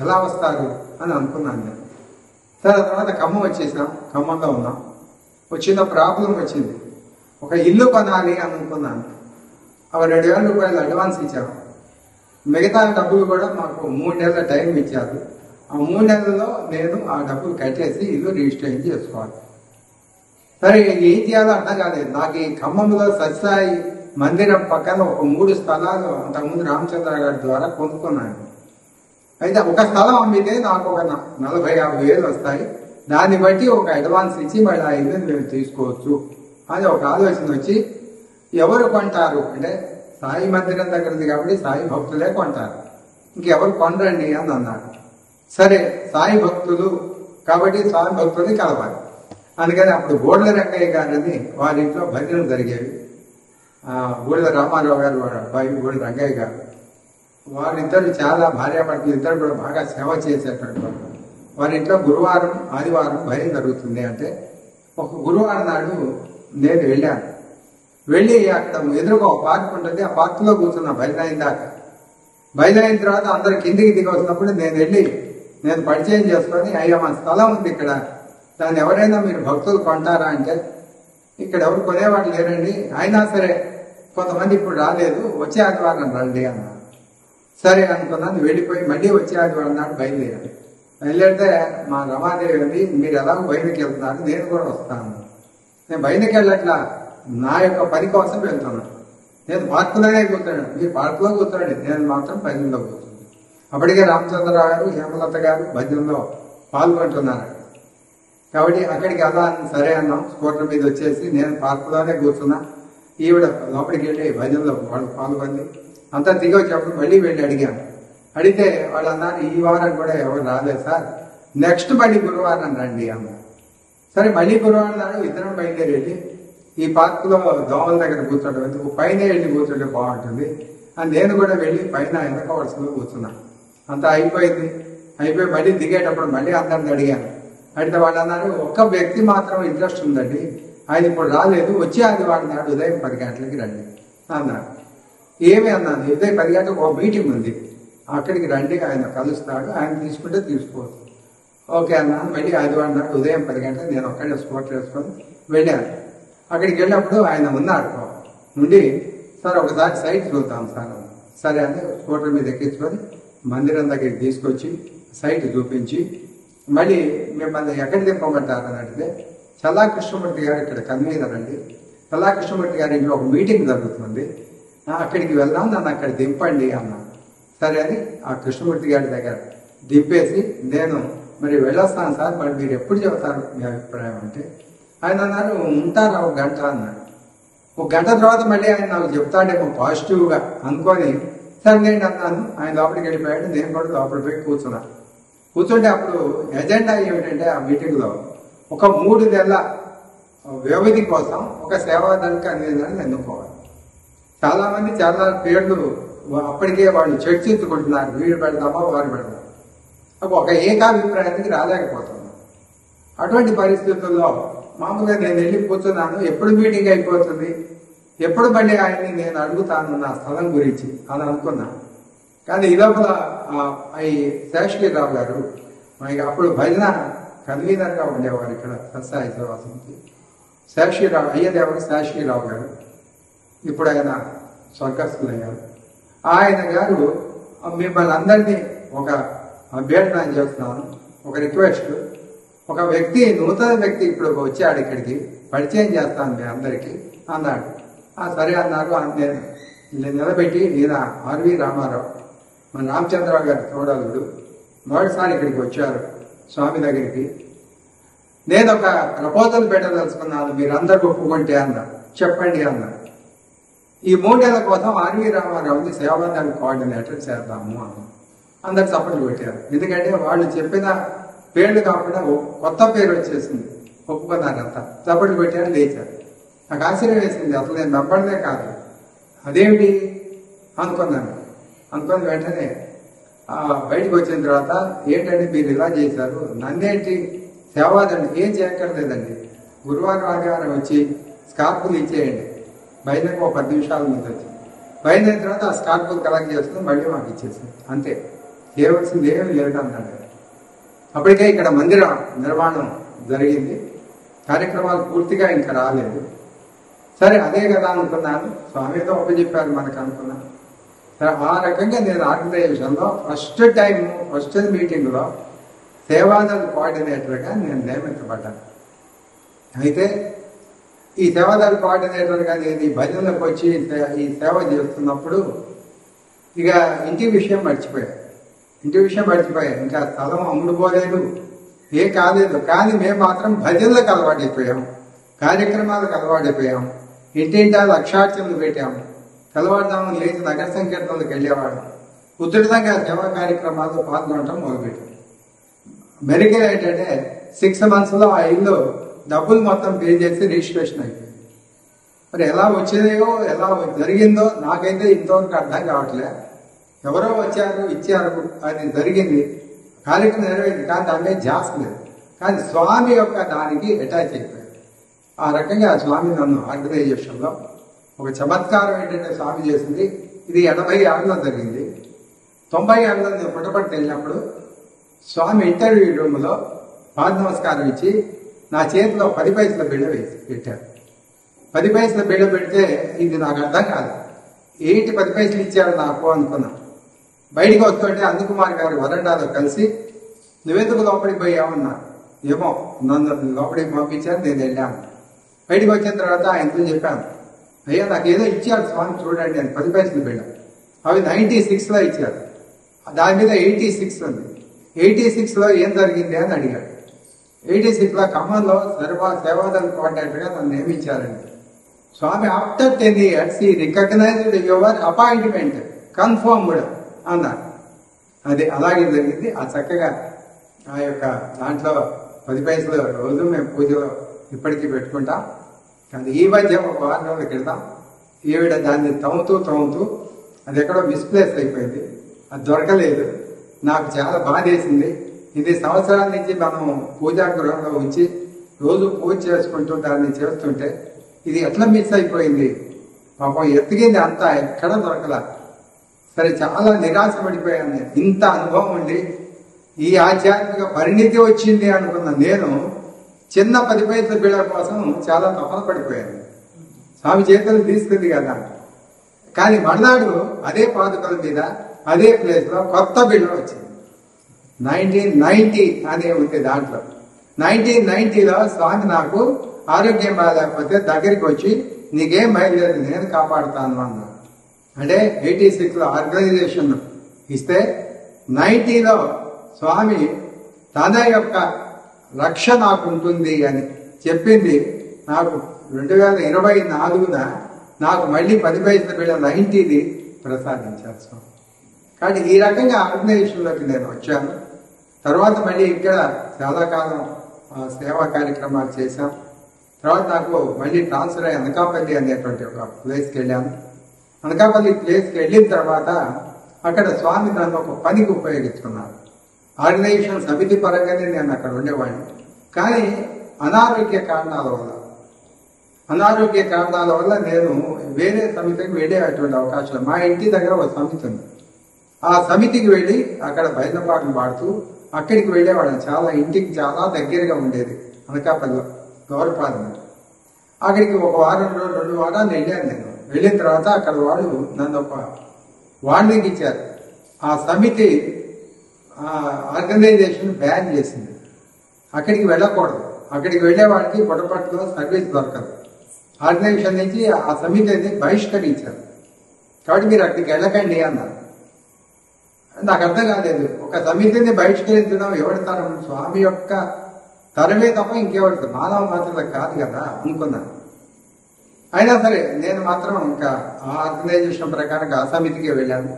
ఎలా వస్తారు అని అనుకున్నాను నేను. సరే తర్వాత ఖమ్మం వచ్చేసాం. ఖమ్మంలో ఉన్నాం. ఒక చిన్న ప్రాబ్లం వచ్చింది. ఒక ఇల్లు కొనాలి అని అనుకున్నాను. ఒక 2,000 రూపాయలు అడ్వాన్స్ ఇచ్చాము. మిగతా డబ్బులు కూడా మాకు 3 నెలల టైం ఇచ్చారు. ఆ 3 నెలల్లో నేను ఆ డబ్బులు కట్టేసి ఇల్లు రిజిస్ట్రేషన్ చేసుకోవాలి. సరే ఏం చేయాలో అర్థం కాలేదు. నాకు ఈ ఖమ్మంలో సత్యసాయి మందిరం పక్కన ఒక 3 స్థలాలు అంతకుముందు రామచంద్ర గారి ద్వారా కొనుక్కున్నాను. అయితే ఒక స్థలం అమ్మితే నాకు ఒక 40-50 వేలు వస్తాయి. దాన్ని బట్టి ఒక అడ్వాన్స్ ఇచ్చి మళ్ళీ ఆ ఇల్లు మేము తీసుకోవచ్చు అని ఒక ఆలోచన వచ్చి, ఎవరు కొంటారు అంటే సాయి మందిరం దగ్గరది కాబట్టి సాయి భక్తులే కొంటారు, ఇంకెవరు కొనరండి అని అన్నారు. సరే సాయి భక్తులు కాబట్టి సాయి భక్తుల్ని కలవాలి. అందుకని అప్పుడు బూడిద రంగయ్య గారని వారి ఇంట్లో భజనలు జరిగేవి. బూడిద రామారావు గారు వాడు అబ్బాయి బూడిద రంగయ్య గారు, వారిద్దరు చాలా భార్యాభర్తలు ఇద్దరు కూడా బాగా సేవ చేసేటువంటి వాళ్ళు. వారి ఇంట్లో గురువారం ఆదివారం భయం జరుగుతుంది. అంటే ఒక గురువారం నాడు నేను వెళ్ళాను. వెళ్ళి అక్కడ ఎదురుగా ఒక పార్క్ ఉంటుంది. ఆ పార్క్లో కూర్చున్నా భజన అయిన దాకా. భజన అయిన తర్వాత అందరు కిందికి దిగి వస్తున్నప్పుడు నేను పరిచయం చేసుకొని, అయ్యా మా స్థలం ఉంది ఇక్కడ, దాన్ని ఎవరైనా మీరు భక్తులు కొంటారా అంటే, ఇక్కడ ఎవరు కొనేవాళ్ళు లేరండి, అయినా సరే కొంతమంది ఇప్పుడు రాలేదు, వచ్చే ఆదివారం రండి అన్నారు. సరే అనుకున్నాను. వెళ్ళిపోయి మళ్ళీ వచ్చే ఆదివారం నాడు బయలుదేరాను. బయలుదేరితే మా రమాదేవి ఉంది, మీరు ఎలాగో బయటకు వెళ్తున్నారు, నేను కూడా వస్తాను. నేను బయటకు వెళ్ళట్లా, నా యొక్క పని కోసం వెళ్తున్నాను. నేను పార్కులోనే కూర్చున్నాను, మీరు పార్కులో కూర్చోండి, నేను మాత్రం భజనలో కూర్చున్నాను. అప్పటికే రామచంద్రరావు గారు హేమలత గారు భజనలో పాల్గొంటున్నారు. కాబట్టి అక్కడికి అలా సరే అన్నాం. స్కూటర్ మీద వచ్చేసి నేను పార్కులోనే కూర్చున్నా. ఈవిడ లోపలికి వెళ్ళి భజనలో వాళ్ళు పాల్గొంది. అంతా దిగి వచ్చేప్పుడు మళ్ళీ వెళ్ళి అడిగాను. అడిగితే వాళ్ళు అన్నారు, ఈ వారం కూడా ఎవరు రాలేదు సార్, నెక్స్ట్ మళ్ళీ గురువారం రండి అన్నారు. సరే మళ్ళీ గురువారం నాడు ఇద్దరం బయలుదేరి వెళ్ళి ఈ పార్కులో దోమల దగ్గర కూర్చోవడం ఎందుకు, పైన వెళ్ళి కూర్చోంటే బాగుంటుంది అని నేను కూడా వెళ్ళి పైన వెనక వరుసలో కూర్చున్నా. అంతా అయిపోయింది. అయిపోయి మళ్ళీ దిగేటప్పుడు మళ్ళీ అందరిని అడిగాను. అడిగితే వాళ్ళు అన్నారు, ఒక్క వ్యక్తి మాత్రం ఇంట్రెస్ట్ ఉందండి, ఆయన ఇప్పుడు రాలేదు, వచ్చే ఆదివారం నాడు ఉదయం 10 గంటలకి రండి అన్నారు. ఏమి అన్నాను, ఉదయం 10 గంటలకు ఒక మీటింగ్ ఉంది, అక్కడికి రండి, ఆయన కలుస్తాడు, ఆయన తీసుకుంటే తీసుకోవచ్చు. ఓకే అన్నాను. మళ్ళీ ఆదివారం నాడు ఉదయం 10 గంటలకు నేను ఒక్కడే స్కూటర్ వేసుకొని వెళ్ళాను. అక్కడికి వెళ్ళినప్పుడు ఆయన ఉన్నాడు నుండి, సార్ ఒకసారి సైట్ చూద్దాం సార్. సరే అని స్కూటర్ మీద ఎక్కించుకొని మందిరం దగ్గరికి తీసుకొచ్చి సైట్ చూపించి, మళ్ళీ మిమ్మల్ని ఎక్కడ దింపమంటారని అడిగితే, చల్లా కృష్ణమూర్తి గారు ఇక్కడ కన్వీనర్ అండి, చల్లా కృష్ణమూర్తి గారి ఇంట్లో ఒక మీటింగ్ జరుగుతుంది, అక్కడికి వెళ్దాం, నన్ను అక్కడ దింపండి అన్నాను. సరే అని ఆ కృష్ణమూర్తి గారి దగ్గర దింపేసి నేను మరి వెళ్ళొస్తాను సార్, మరి మీరు ఎప్పుడు చెబుతారు మీ అభిప్రాయం అంటే ఆయన అన్నారు ఉంటారు ఒక గంట అన్నాడు. ఒక గంట తర్వాత మళ్ళీ ఆయన నాకు చెప్తాడేమో పాజిటివ్గా అనుకొని సరే నేను అన్నాను. ఆయన లోపలికి వెళ్ళిపోయాడు, నేను కూడా లోపలికి పోయి కూర్చున్నాను. కూర్చుంటే అప్పుడు ఎజెండా ఏమిటంటే ఆ మీటింగ్లో ఒక 3 నెలల వ్యవధి కోసం ఒక సేవాదానికి అనేది ఎన్నుకోవాలి. చాలా మంది చాలా పేర్లు అప్పటికే వాళ్ళు చర్చించుకుంటున్నారు, వీడు పెడతామా వారు పెడతాం, ఒక ఏకాభిప్రాయానికి రాలేకపోతున్నాం. అటువంటి పరిస్థితుల్లో మామూలుగా నేను వెళ్ళి కూర్చున్నాను, ఎప్పుడు మీటింగ్ అయిపోతుంది, ఎప్పుడు మళ్ళీ ఆయన్ని నేను అడుగుతాను నా స్థలం గురించి అని అనుకున్నాను. కానీ ఈ లోపల ఈ శేషగిరిరావు గారు మనకి అప్పుడు భజన కన్వీనర్గా ఉండేవారు ఇక్కడ సత్సాయి సేవాసమితి. శేషగిరిరావు అయ్యదేవుడు శేషగిరిరావు గారు, ఇప్పుడు ఆయన స్వర్గస్థులయ్యారు. ఆయన గారు మిమ్మల్ని అందరినీ ఒక అభ్యర్థన చేస్తున్నాను, ఒక రిక్వెస్ట్, ఒక వ్యక్తి నూతన వ్యక్తి ఇప్పుడు వచ్చాడు ఇక్కడికి, పరిచయం చేస్తాను మీ అందరికీ అన్నాడు. సరే అన్నారు. నేను నిలబెట్టి ఈయన ఆర్వి రామారావు, మన రామచంద్రరావు గారి తోడలుడు, మొదటిసారి ఇక్కడికి వచ్చారు స్వామి దగ్గరికి. నేను ఒక ప్రపోజల్ పెట్టదలుచుకున్నాను, మీరందరూ ఒప్పుకుంటే అన్నారు. చెప్పండి అన్నారు. ఈ 3 నెలల కోసం ఆర్వి రామారావుని సేవాదానికి కోఆర్డినేటర్ చేద్దాము అన్నారు. అందరు చప్పట్లు పెట్టారు. ఎందుకంటే వాళ్ళు చెప్పిన పేర్లు కాకుండా కొత్త పేరు వచ్చేసింది, ఒప్పుకున్నారంతా. చప్పట్లు పెట్టారు, లేచారు. నాకు ఆశ్చర్యం వేసింది, అసలు నేను నమ్మడమే కాదు, అదేమిటి అనుకున్నాను. అనుకున్న వెంటనే బయటకు వచ్చిన తర్వాత ఏంటంటే మీరు ఇలా చేశారు, నన్నేంటి సేవాదండి ఏం చేయక్కర్లేదండి, గురువారం ఆదివారం వచ్చి స్కార్పులు ఇచ్చేయండి, బయటకు ఒక 10 నిమిషాల ముందు వచ్చి బయలుదేరిన తర్వాత ఆ స్కార్పులు కలెక్ట్ చేసుకుని మళ్ళీ మాకు ఇచ్చేసింది, అంతే, చేయవలసింది ఏమీ లేదు అన్నాడు. అప్పటికే ఇక్కడ మందిరం నిర్మాణం జరిగింది, కార్యక్రమాలు పూర్తిగా ఇంకా రాలేదు. సరే అదే కదా అనుకున్నాను, స్వామితో ఒప్పచెప్పారు మనకు అనుకున్నాను. సరే ఆ రకంగా నేను ఆర్గనైజేషన్లో ఫస్ట్ మీటింగ్లో సేవాదళ కోఆర్డినేటర్గా నేను నియమించబడ్డాను. అయితే ఈ సేవాదళ కోఆర్డినేటర్గా నేను ఈ భజనలకు వచ్చి ఈ సేవ చేస్తున్నప్పుడు ఇక ఇంటి విషయం మర్చిపోయాను. ఇంకా స్థలం అమ్ముడుపోలేదు, ఏ కాలేదు. కానీ మేము మాత్రం భజనలకు అలవాటైపోయాం, కార్యక్రమాలకు అలవాటైపోయాం, ఇంటింటా లక్షార్చనలు పెట్టాము, తెల్లవారుదామని లేచి నగర సంకీర్తనలకు వెళ్ళేవాడు, ఉధృతంగా సేవా కార్యక్రమాల్లో పాల్గొనడం మొదలుపెట్టాం. మెరుగ్గా ఏంటంటే 6 monthsలో ఆ ఇల్లు డబ్బులు మొత్తం పే చేసి రిజిస్ట్రేషన్ అయిపోయింది. మరి ఎలా వచ్చేదో ఎలా జరిగిందో నాకైతే ఇంతవరకు అర్థం కావట్లే. ఎవరో వచ్చారు ఇచ్చారు, అది జరిగింది, కార్యక్రమం నెరవేరింది, కానీ దాని మీద ధ్యాస లేదు. కానీ స్వామి యొక్క దానికి అటాచ్ అయిపోయారు. ఆ రకంగా స్వామి నన్ను ఆర్గనైజేషన్లో ఒక చమత్కారం ఏంటంటే స్వామి చేసింది, ఇది 86లో జరిగింది. 96లో నేను పుట్టపర్తి వెళ్ళినప్పుడు స్వామి ఇంటర్వ్యూ రూమ్లో పాద నమస్కారం ఇచ్చి నా చేతిలో 10 పైసల బిళ్ళ వేసి పెట్టారు. 10 పైసల బిళ్ళ పెడితే ఇది నాకు అర్థం కాదు, ఏంటి 10 పైసలు ఇచ్చారు నాకు అనుకున్నా. బయటికి వస్తుంటే అందుకుమార్ గారు వరండాలో కలిసి నువ్వెందుకు లోపలికి పోయామన్నారు. ఏమో నన్ను లోపలికి పంపించారు, నేను వెళ్ళాను. బయటికి వచ్చిన తర్వాత ఆయనతో చెప్పాను, అయ్యా నాకు ఏదో ఇచ్చారు స్వామి చూడండి అని 10 పైసలు బిళ్ళ. అవి 96లో ఇచ్చారు, దాని మీద 86 ఉంది. 86లో ఏం జరిగింది అని అడిగాడు. 86లో ఖమ్మంలో సేవాదళ కోఆర్డినేటర్గా నన్ను నియమించారండి. స్వామి after 10 years he recognized your appointment confirmed అన్నారు. అది అలాగే జరిగింది. ఆ చక్కగా ఆ యొక్క దాంట్లో 10 పైసలు రోజు మేము పూజలో ఇప్పటికీ పెట్టుకుంటాం. కానీ ఈ మధ్య ఒక 6 రోజుల క్రితం ఈవిడ దాన్ని తవ్వుతూ అది ఎక్కడో మిస్ప్లేస్ అయిపోయింది, అది దొరకలేదు. నాకు చాలా బాధేసింది. ఇది సంవత్సరాల నుంచి మనం పూజా గృహంలో ఉంచి రోజు పూజ చేసుకుంటూ దాన్ని చేస్తుంటే ఇది ఎట్లా మిస్ అయిపోయింది, పాపం ఎత్తిగింది అంతా ఎక్కడ దొరకల. సరే చాలా నిరాశ పడిపోయాను. నేను ఇంత అనుభవం ఉండి ఈ ఆధ్యాత్మిక పరిణితి వచ్చింది అనుకున్న నేను చిన్న 10 పైసల బిళ్ళ కోసం చాలా తపన పడిపోయాను. స్వామి చేతులు తీసుకుంది కదా. కానీ మర్నాడు అదే పాదుకల మీద అదే ప్లేస్లో కొత్త బిళ్ళ వచ్చింది. 1990 అనే ఉంది దాంట్లో. 1990లో స్వామి నాకు ఆరోగ్యం బాగాలేకపోతే దగ్గరికి వచ్చి నీకేం బయలుదేరి నేను కాపాడుతాను అన్నాను. అంటే 86లో ఆర్గనైజేషన్ ఇస్తే 90లో స్వామి తన యొక్క రక్ష నాకు ఉంటుంది అని చెప్పింది నాకు 2024 నాకు మళ్ళీ 10 పైసల బిళ్ళ 90ది ప్రసాదించారు స్వామి. కాబట్టి ఈ రకంగా ఆర్గనైజేషన్లోకి నేను వచ్చాను. తర్వాత మళ్ళీ ఇక్కడ చాలా కాలం సేవా కార్యక్రమాలు చేశాం. తర్వాత నాకు మళ్ళీ ట్రాన్స్ఫర్ అయ్యి అనకాపల్లి అనేటువంటి ఒక ప్లేస్కి వెళ్ళాను. అనకాపల్లి ప్లేస్కి వెళ్ళిన తర్వాత అక్కడ స్వామి నన్ను ఒక పనికి ఉపయోగించుకున్నారు. ఆర్గనైజేషన్ సమితి పరంగానే నేను అక్కడ ఉండేవాడిని. కానీ అనారోగ్య కారణాల వల్ల నేను వేరే సమితికి వెళ్ళేటువంటి అవకాశం. మా ఇంటి దగ్గర ఒక సమితి ఉంది. ఆ సమితికి వెళ్ళి అక్కడ భజన పాటలు పాడుతూ అక్కడికి వెళ్ళేవాళ్ళని. చాలా ఇంటికి చాలా దగ్గరగా ఉండేది అనకాపల్లిలో గౌరపాలెం. అక్కడికి ఒక వారం 2 వారాలు వెళ్ళాను నేను. వెళ్ళిన తర్వాత అక్కడ వాళ్ళు నన్ను ఒక వార్నింగ్ ఇచ్చారు. ఆ సమితి ఆర్గనైజేషన్ బ్యాన్ చేసింది. అక్కడికి వెళ్ళకూడదు. అక్కడికి వెళ్ళే వాళ్ళకి పొట్టపట్టులో సర్వీస్ దొరకదు. ఆర్గనైజేషన్ నుంచి ఆ సమితిని బహిష్కరించారు. కాబట్టి మీరు అక్కడికి వెళ్ళకండి అన్నారు. నాకు అర్థం కాలేదు. ఒక సమితిని బహిష్కరించడం ఎవరి తరం? స్వామి యొక్క తరమే తప్ప ఇంకెవరి మానవ మాత్రలకు కాదు కదా అనుకున్నాను. అయినా సరే నేను మాత్రం ఇంకా ఆ ఆర్గనైజేషన్ ప్రకారంగా ఆ సమితికి వెళ్ళాను.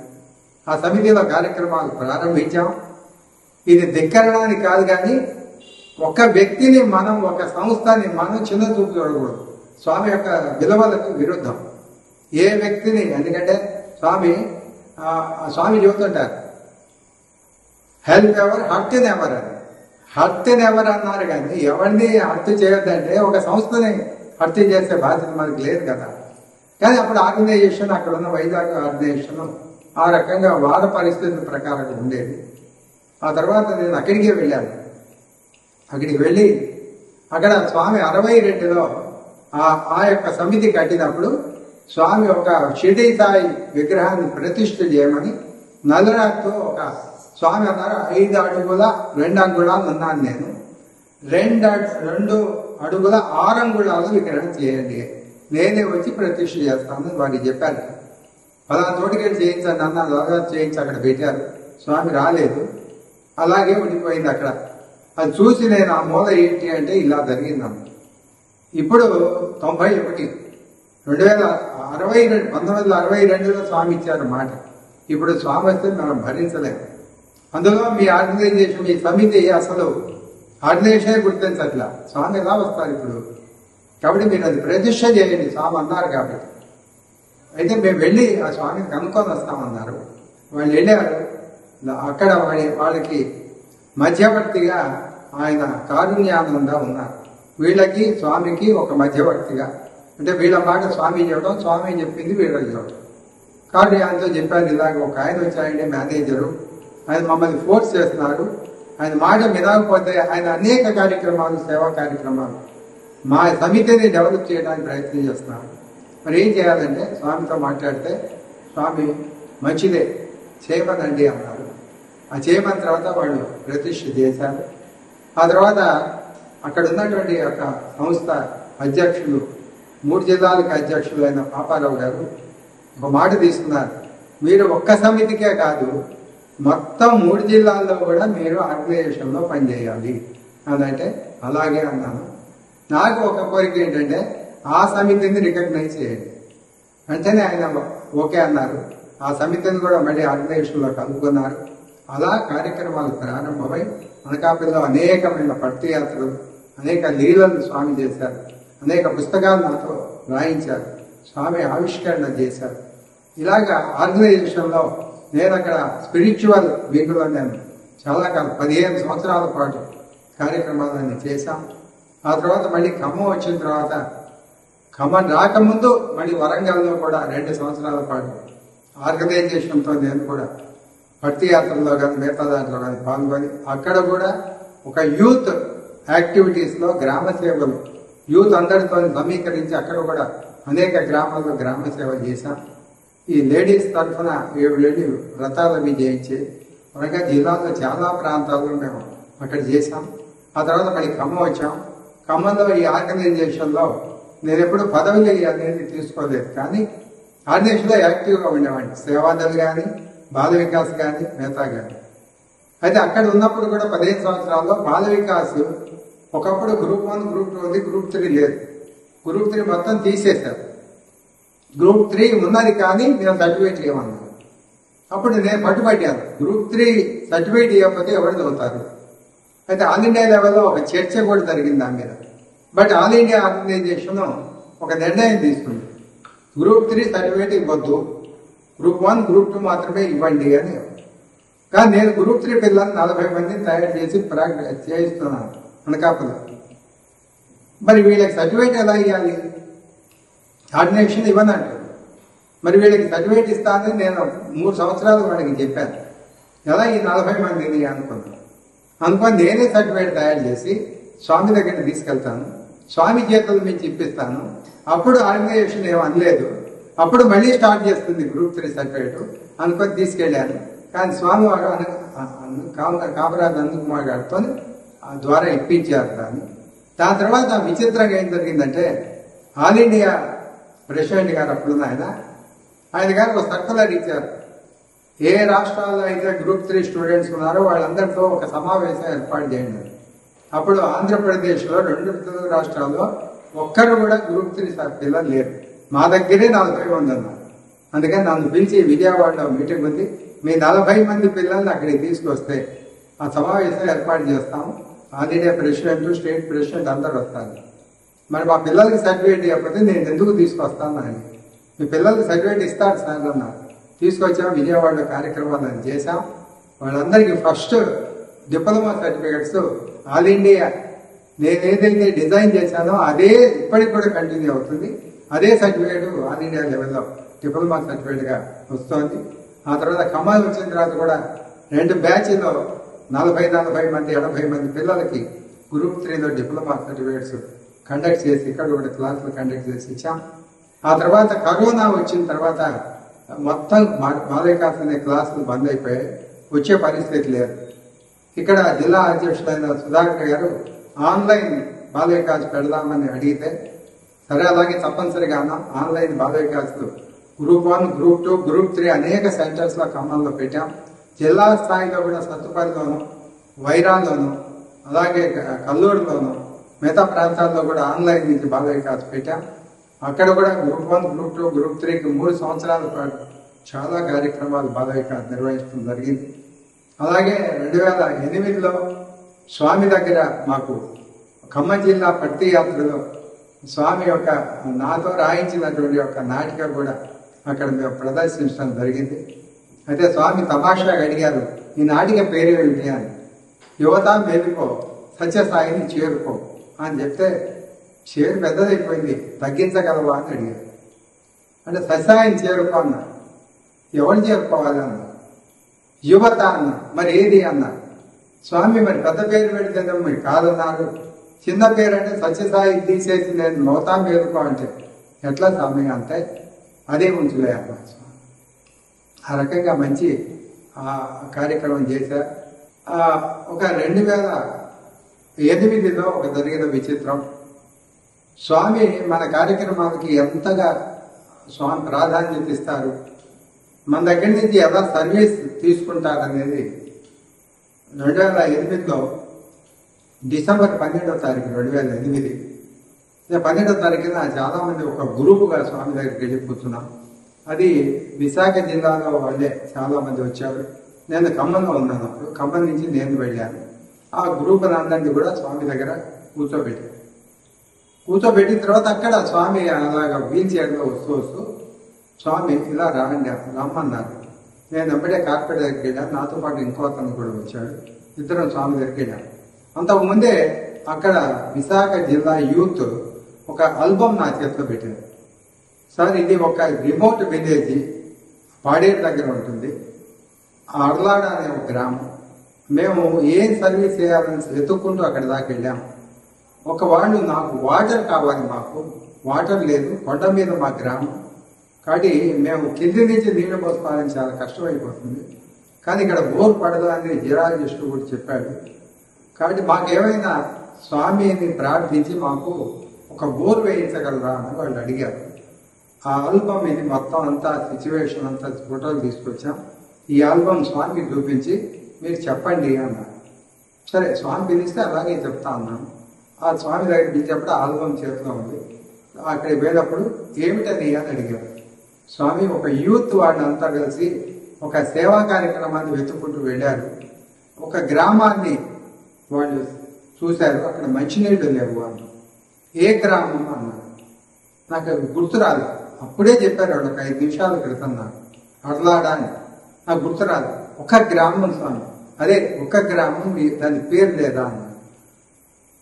ఆ సమితిలో కార్యక్రమాలు ప్రారంభించాం. ఇది ధిక్కరణాన్ని కాదు, కానీ ఒక వ్యక్తిని మనం, ఒక సంస్థని మనం చిన్న చూపు చూడకూడదు. స్వామి యొక్క విలువలకు విరుద్ధం. ఏ వ్యక్తిని, ఎందుకంటే స్వామి చెబుతుంటారు హెల్ప్ ఎవర్ హర్ట్ నెవర్ అని. హర్ట్ నెవర్ అన్నారు, కానీ ఎవరిని హర్ట్ చేయొద్దంటే ఒక సంస్థని హర్ట్ చేసే బాధ్యత మనకి లేదు కదా. కానీ అప్పుడు ఆర్గనైజేషన్, అక్కడ ఉన్న వైజాగ్ ఆర్గనైజేషన్ ఆ రకంగా వాద పరిస్థితుల ప్రకారంగా ఉండేది. ఆ తర్వాత నేను అక్కడికే వెళ్ళాను. అక్కడికి వెళ్ళి అక్కడ స్వామి 62లో ఆ యొక్క సమితి కట్టినప్పుడు స్వామి ఒక షిరిడి సాయి విగ్రహాన్ని ప్రతిష్ఠ చేయమని నల్లరాతో ఒక స్వామి అన్నారు. 5 అడుగుల 2 అంగుళాలు ఉన్నాను నేను. 2 అడుగుల 6 అంగుళాలు విగ్రహం చేయండి, నేనే వచ్చి ప్రతిష్ఠ చేస్తానని వారికి చెప్పారు. పలానా చోటికి వెళ్ళి చేయించండి అన్న. నల్లరాజు చేయించి అక్కడ పెట్టారు. స్వామి రాలేదు, అలాగే ఉండిపోయింది అక్కడ. అది చూసి నేను ఆ మూల ఏంటి అంటే ఇలా జరిగిందన్న. ఇప్పుడు 91 1962లో స్వామి ఇచ్చారు మాట. ఇప్పుడు స్వామి వస్తే మనం భరించలేము. అందులో మీ ఆర్గనైజేషన్, మీ సమితి అసలు ఆర్గనైజేషన్ గుర్తించట్లా. స్వామి ఎలా వస్తారు ఇప్పుడు? కాబట్టి మీరు అది ప్రతిష్ట చేయండి స్వామి అన్నారు. కాబట్టి అయితే మేము వెళ్ళి ఆ స్వామిని కనుక్కొని వస్తామన్నారు. వాళ్ళు వెళ్ళారు. అక్కడ వాళ్ళకి మధ్యవర్తిగా ఆయన కారుణ్యానంద ఉన్నారు. వీళ్ళకి స్వామికి ఒక మధ్యవర్తిగా, అంటే వీళ్ళ మాట స్వామి చెప్పడం, స్వామి చెప్పింది వీళ్ళకి చెప్పడం. కాబట్టి ఆయనతో చెప్పాను, ఇలాగ ఒక ఆయన వచ్చాయండి మేనేజరు, ఆయన మమ్మల్ని ఫోర్స్ చేస్తున్నారు, ఆయన మాట వినకపోతే ఆయన అనేక కార్యక్రమాలు, సేవా కార్యక్రమాలు మా సమితిని డెవలప్ చేయడానికి ప్రయత్నం చేస్తున్నారు. మరి ఏం చేయాలంటే స్వామితో మాట్లాడితే స్వామి మంచిదే చేయమనండి అన్నారు. ఆ చేయమని తర్వాత వాళ్ళు ప్రతిష్ఠ చేశారు. ఆ తర్వాత అక్కడ ఉన్నటువంటి ఒక సంస్థ అధ్యక్షులు, 3 జిల్లాలకు అధ్యక్షులు అయిన పాపారావు గారు ఒక మాట తీసుకున్నారు. మీరు ఒక్క సమితికే కాదు, మొత్తం 3 జిల్లాల్లో కూడా మీరు ఆర్గనైజేషన్లో పనిచేయాలి అని అంటే అలాగే అన్నాను. నాకు ఒక కోరిక ఏంటంటే ఆ సమితిని రికగ్నైజ్ చేయండి. వెంటనే ఆయన ఓకే అన్నారు. ఆ సమితిని కూడా మళ్ళీ ఆర్గనైజేషన్లో కలుపుకున్నారు. అలా కార్యక్రమాలు ప్రారంభమై అనకాపల్లిలో అనేకమైన పట్టుయాత్రలు, అనేక లీలలు స్వామి చేశారు. అనేక పుస్తకాలు నాతో రాయించారు. స్వామి ఆవిష్కరణ చేశారు. ఇలాగా ఆర్గనైజేషన్లో నేను అక్కడ స్పిరిచువల్ వీక్లో నేను చాలా కాలం 15 సంవత్సరాల పాటు కార్యక్రమాలన్నీ చేశాం. ఆ తర్వాత మళ్ళీ ఖమ్మం వచ్చిన తర్వాత, ఖమ్మం రాకముందు మళ్ళీ వరంగల్లో కూడా 2 సంవత్సరాల పాటు ఆర్గనైజేషన్తో నేను కూడా పట్టుయాత్రలో కానీ మిగతా దాంట్లో కానీ పాల్గొని అక్కడ కూడా ఒక యూత్ యాక్టివిటీస్లో గ్రామ సేవలు, యూత్ అందరితో సమీకరించి అక్కడ కూడా అనేక గ్రామాల్లో గ్రామ సేవ చేశాం. ఈ లేడీస్ తరఫున 7 వ్రతాలు అవి చేయించి వరంగల్ జిల్లాలో చాలా ప్రాంతాల్లో మేము అక్కడ చేశాం. ఆ తర్వాత మళ్ళీ ఖమ్మం వచ్చాం. ఖమ్మంలో ఈ ఆర్గనైజేషన్లో నేను ఎప్పుడు పదవులు అనేది తీసుకోలేదు, కానీ ఆర్గనైజేషన్లో యాక్టివ్గా ఉండేవాడిని. సేవాదలు కానీ, బాల వికాస్ కానీ, మిగతా కానీ. అయితే అక్కడ ఉన్నప్పుడు కూడా 15 సంవత్సరాల్లో బాల వికాస్ ఒకప్పుడు గ్రూప్ 1 గ్రూప్ 2 ఉంది, గ్రూప్ 3 లేదు. గ్రూప్ 3 మొత్తం తీసేశారు. గ్రూప్ 3 ఉన్నది కానీ నేను సర్టిఫికేట్ ఇవ్వమన్నారు. అప్పుడు నేను పట్టుబట్టాను, గ్రూప్ 3 సర్టిఫికేట్ ఇవ్వకపోతే ఎవరు చదువుతారు. అయితే ఆల్ ఇండియా లెవెల్లో ఒక చర్చ కూడా జరిగింది దాని మీద. బట్ ఆల్ ఇండియా ఆర్గనైజేషన్ ఒక నిర్ణయం తీసుకుంది, గ్రూప్ 3 సర్టిఫికేట్ ఇవ్వద్దు, గ్రూప్ 1 గ్రూప్ 2 మాత్రమే ఇవ్వండి అని. కానీ నేను గ్రూప్ 3 పిల్లల్ని 40 మందిని తయారు చేసి ప్రాక్టీస్ చేయిస్తున్నాను అనకాపల్లి. మరి వీళ్ళకి సర్టిఫికేట్ ఎలా ఇవ్వాలి? ఆర్గనైజేషన్ ఇవ్వనంటారు. మరి వీళ్ళకి సర్టిఫికేట్ ఇస్తానని నేను 3 సంవత్సరాలు వాడికి చెప్పాను. ఎలా ఈ 40 మందిని అనుకొని నేనే సర్టిఫికేట్ తయారు చేసి స్వామి దగ్గరికి తీసుకెళ్తాను, స్వామి చేతుల నుంచి ఇప్పిస్తాను. అప్పుడు ఆర్గనైజేషన్ ఏం అనలేదు. అప్పుడు మళ్ళీ స్టార్ట్ చేస్తుంది గ్రూప్ 3 సర్టిఫికేట్ అనుకొని తీసుకెళ్ళాను. కానీ స్వామి వారు కామరాజ్ నందకుమార్ గారితో ద్వారా ఇప్పించారు దాన్ని. దాని తర్వాత విచిత్రంగా ఏం జరిగిందంటే, ఆల్ ఇండియా ప్రెసిడెంట్ గారు అప్పుడున్న ఆయన గారు ఒక సర్కులర్ ఇచ్చారు. ఏ రాష్ట్రాల్లో అయితే గ్రూప్ 3 స్టూడెంట్స్ ఉన్నారో వాళ్ళందరితో ఒక సమావేశం ఏర్పాటు చేయండి. అప్పుడు ఆంధ్రప్రదేశ్లో 2 తెలుగు రాష్ట్రాల్లో ఒక్కరు కూడా గ్రూప్ 3 పిల్లలు లేరు. మా దగ్గరే 40 మంది ఉన్నారు. అందుకని నన్ను పిలిచి విజయవాడలో మీటింగ్ ఉంది, మీ 40 మంది పిల్లల్ని అక్కడికి తీసుకొస్తే ఆ సమావేశం ఏర్పాటు చేస్తాము. All India president, state president అందరు వస్తారు. మరి మా పిల్లలకి సర్టిఫికేట్ ఇవ్వకపోతే నేను ఎందుకు తీసుకొస్తాను అని. మీ పిల్లలకి సర్టిఫికేట్ ఇస్తారు సార్ అన్నారు. తీసుకొచ్చాం, విజయవాడలో కార్యక్రమాలను చేశాం. వాళ్ళందరికీ first diploma certificates all India నేను ఏదైతే డిజైన్ చేశానో అదే ఇప్పటికి కూడా కంటిన్యూ అవుతుంది. అదే సర్టిఫికేట్ ఆల్ ఇండియా లెవెల్లో డిప్లొమా సర్టిఫికేట్గా వస్తుంది. ఆ తర్వాత ఖమ్మం వచ్చిన తర్వాత కూడా 2 బ్యాచ్లో 40 మంది 80 మంది పిల్లలకి గ్రూప్ 3లో డిప్లొమా సర్టిఫికేట్స్ కండక్ట్ చేసి ఇక్కడ కూడా క్లాసులు కండక్ట్ చేసి ఇచ్చాం. ఆ తర్వాత కరోనా వచ్చిన తర్వాత మొత్తం బాలవికాస్ అనే క్లాసులు బంద్ అయిపోయాయి, వచ్చే పరిస్థితి లేదు. ఇక్కడ జిల్లా అధ్యక్షుడైన సుధాకర్ గారు ఆన్లైన్ బాలవికాస్ పెడదామని అడిగితే, సరే అలాగే తప్పనిసరిగా online Bal Vikas group 1 group 2 group 3 అనేక సెంటర్స్లో ఖమ్మంలో పెట్టాం. జిల్లా స్థాయిలో కూడా సత్తుపల్లిలోను, వైరాలోను, అలాగే కల్లూరులోను, మిగతా ప్రాంతాల్లో కూడా ఆన్లైన్ నుంచి బాలవికాస్ పెట్టాం. అక్కడ కూడా గ్రూప్ 1 గ్రూప్ 2 గ్రూప్ 3కి 3 సంవత్సరాల పాటు చాలా కార్యక్రమాలు బాలవికాస్ నిర్వహించడం జరిగింది. అలాగే 2008లో స్వామి దగ్గర మాకు ఖమ్మం జిల్లా పత్తి యాత్రలో స్వామి యొక్క నాతో రాయించినటువంటి యొక్క నాటిక కూడా అక్కడ మేము ప్రదర్శించడం జరిగింది. అయితే స్వామి తమాషాగా అడిగారు, ఈ నాటిక పేరు ఏమిటి అని. యువత మేలుకో, సత్యసాయిని చేరుకో అని చెప్తే, షేరు పెద్దదైపోయింది, తగ్గించగలవా అని అడిగారు. అంటే సత్యసాయిని చేరుకో అన్నారు. ఎవరు చేరుకోవాలి అన్నారు. యువత అన్నారు. మరి ఏది అన్నారు. స్వామి మరి పెద్ద పేరు పెడితే మీరు కాదన్నారు. చిన్న పేరు అంటే సత్యసాయి తీసేసి నేను నోతా మేలుకో అంటే ఎట్లా స్వామి అంటే అదే ఉంచులే అన్నారు స్వామి. ఆ రకంగా మంచి కార్యక్రమం చేశారు. ఒక 2008లో ఒక జరిగిన విచిత్రం, స్వామి మన కార్యక్రమాలకి ఎంతగా స్వామి ప్రాధాన్యత ఇస్తారు, మన దగ్గర నుంచి ఎలా సర్వీస్ తీసుకుంటారనేది 2008లో డిసెంబర్ 12వ తారీఖు 2008 12వ తారీఖున చాలా మంది ఒక గ్రూపుగా స్వామి దగ్గరికి వెళ్ళి కూర్చున్నాం. అది విశాఖ జిల్లాలో వాళ్ళే చాలా మంది వచ్చారు. నేను ఖమ్మంలో ఉన్నాను. అప్పుడు ఖమ్మం నుంచి నేను వెళ్ళాను. ఆ గ్రూప్ అందరినీ కూడా స్వామి దగ్గర కూర్చోబెట్టిన తర్వాత అక్కడ స్వామి అలాగా వీల్ చైర్లో వస్తూ స్వామి ఇలా రమ్మన్నారు. నేను వెంబడే కార్పెట్ దగ్గరికి వెళ్ళాను. నాతో పాటు ఇంకో అతను కూడా వచ్చాడు. ఇద్దరం స్వామి దగ్గరికి వెళ్ళాను. అంతకుముందే అక్కడ విశాఖ జిల్లా యూత్ ఒక ఆల్బమ్ నా చేతిలో పెట్టారు. సార్, ఇది ఒక రిమోట్ విలేజ్ పాడేరు దగ్గర ఉంటుంది, అర్లాడ అనే ఒక గ్రామం. మేము ఏం సర్వీస్ చేయాలని వెతుక్కుంటూ అక్కడ దాకా వెళ్ళాము. వాళ్ళు నాకు వాటర్ కావాలి, మాకు వాటర్ లేదు, కొండ మీద మా గ్రామం కాబట్టి మేము కింది నుంచి నీళ్లు పోసుకోవాలని చాలా కష్టమైపోతుంది. కానీ ఇక్కడ బోర్ పడదు అని జిరాలజిస్టు కూడా చెప్పాడు. కాబట్టి మాకేమైనా స్వామిని ప్రార్థించి మాకు ఒక బోర్ వేయించగలరా అని వాళ్ళు అడిగారు. ఆ ఆల్బమ్ ఇది మొత్తం అంతా సిచ్యువేషన్ అంతా ఫోటోలు తీసుకొచ్చాం. ఈ ఆల్బమ్ స్వామికి చూపించి మీరు చెప్పండి అన్నారు. సరే స్వామి పిలిస్తే అలాగే చెప్తా అన్నాను. ఆ స్వామి దగ్గర పిలిచేప్పుడు ఆల్బమ్ చేతిలో ఉంది. అక్కడికి పోయినప్పుడు ఏమిటది అని అడిగారు. స్వామి ఒక యూత్ వాళ్ళంతా కలిసి ఒక సేవా కార్యక్రమాన్ని వెతుక్కుంటూ వెళ్ళారు. ఒక గ్రామాన్ని వాళ్ళు చూశారు, అక్కడ మంచినీళ్ళు లేవు అని. ఏ గ్రామం అన్నారు. నాకు అది గుర్తురాదు. అప్పుడే చెప్పారు వాళ్ళు, ఒక 5 నిమిషాల క్రితం నాకు అర్లాడా అని. నాకు గుర్తురాదు. ఒక గ్రామం స్వామి, అదే ఒక గ్రామం, దాని పేరు లేదా అన్నారు.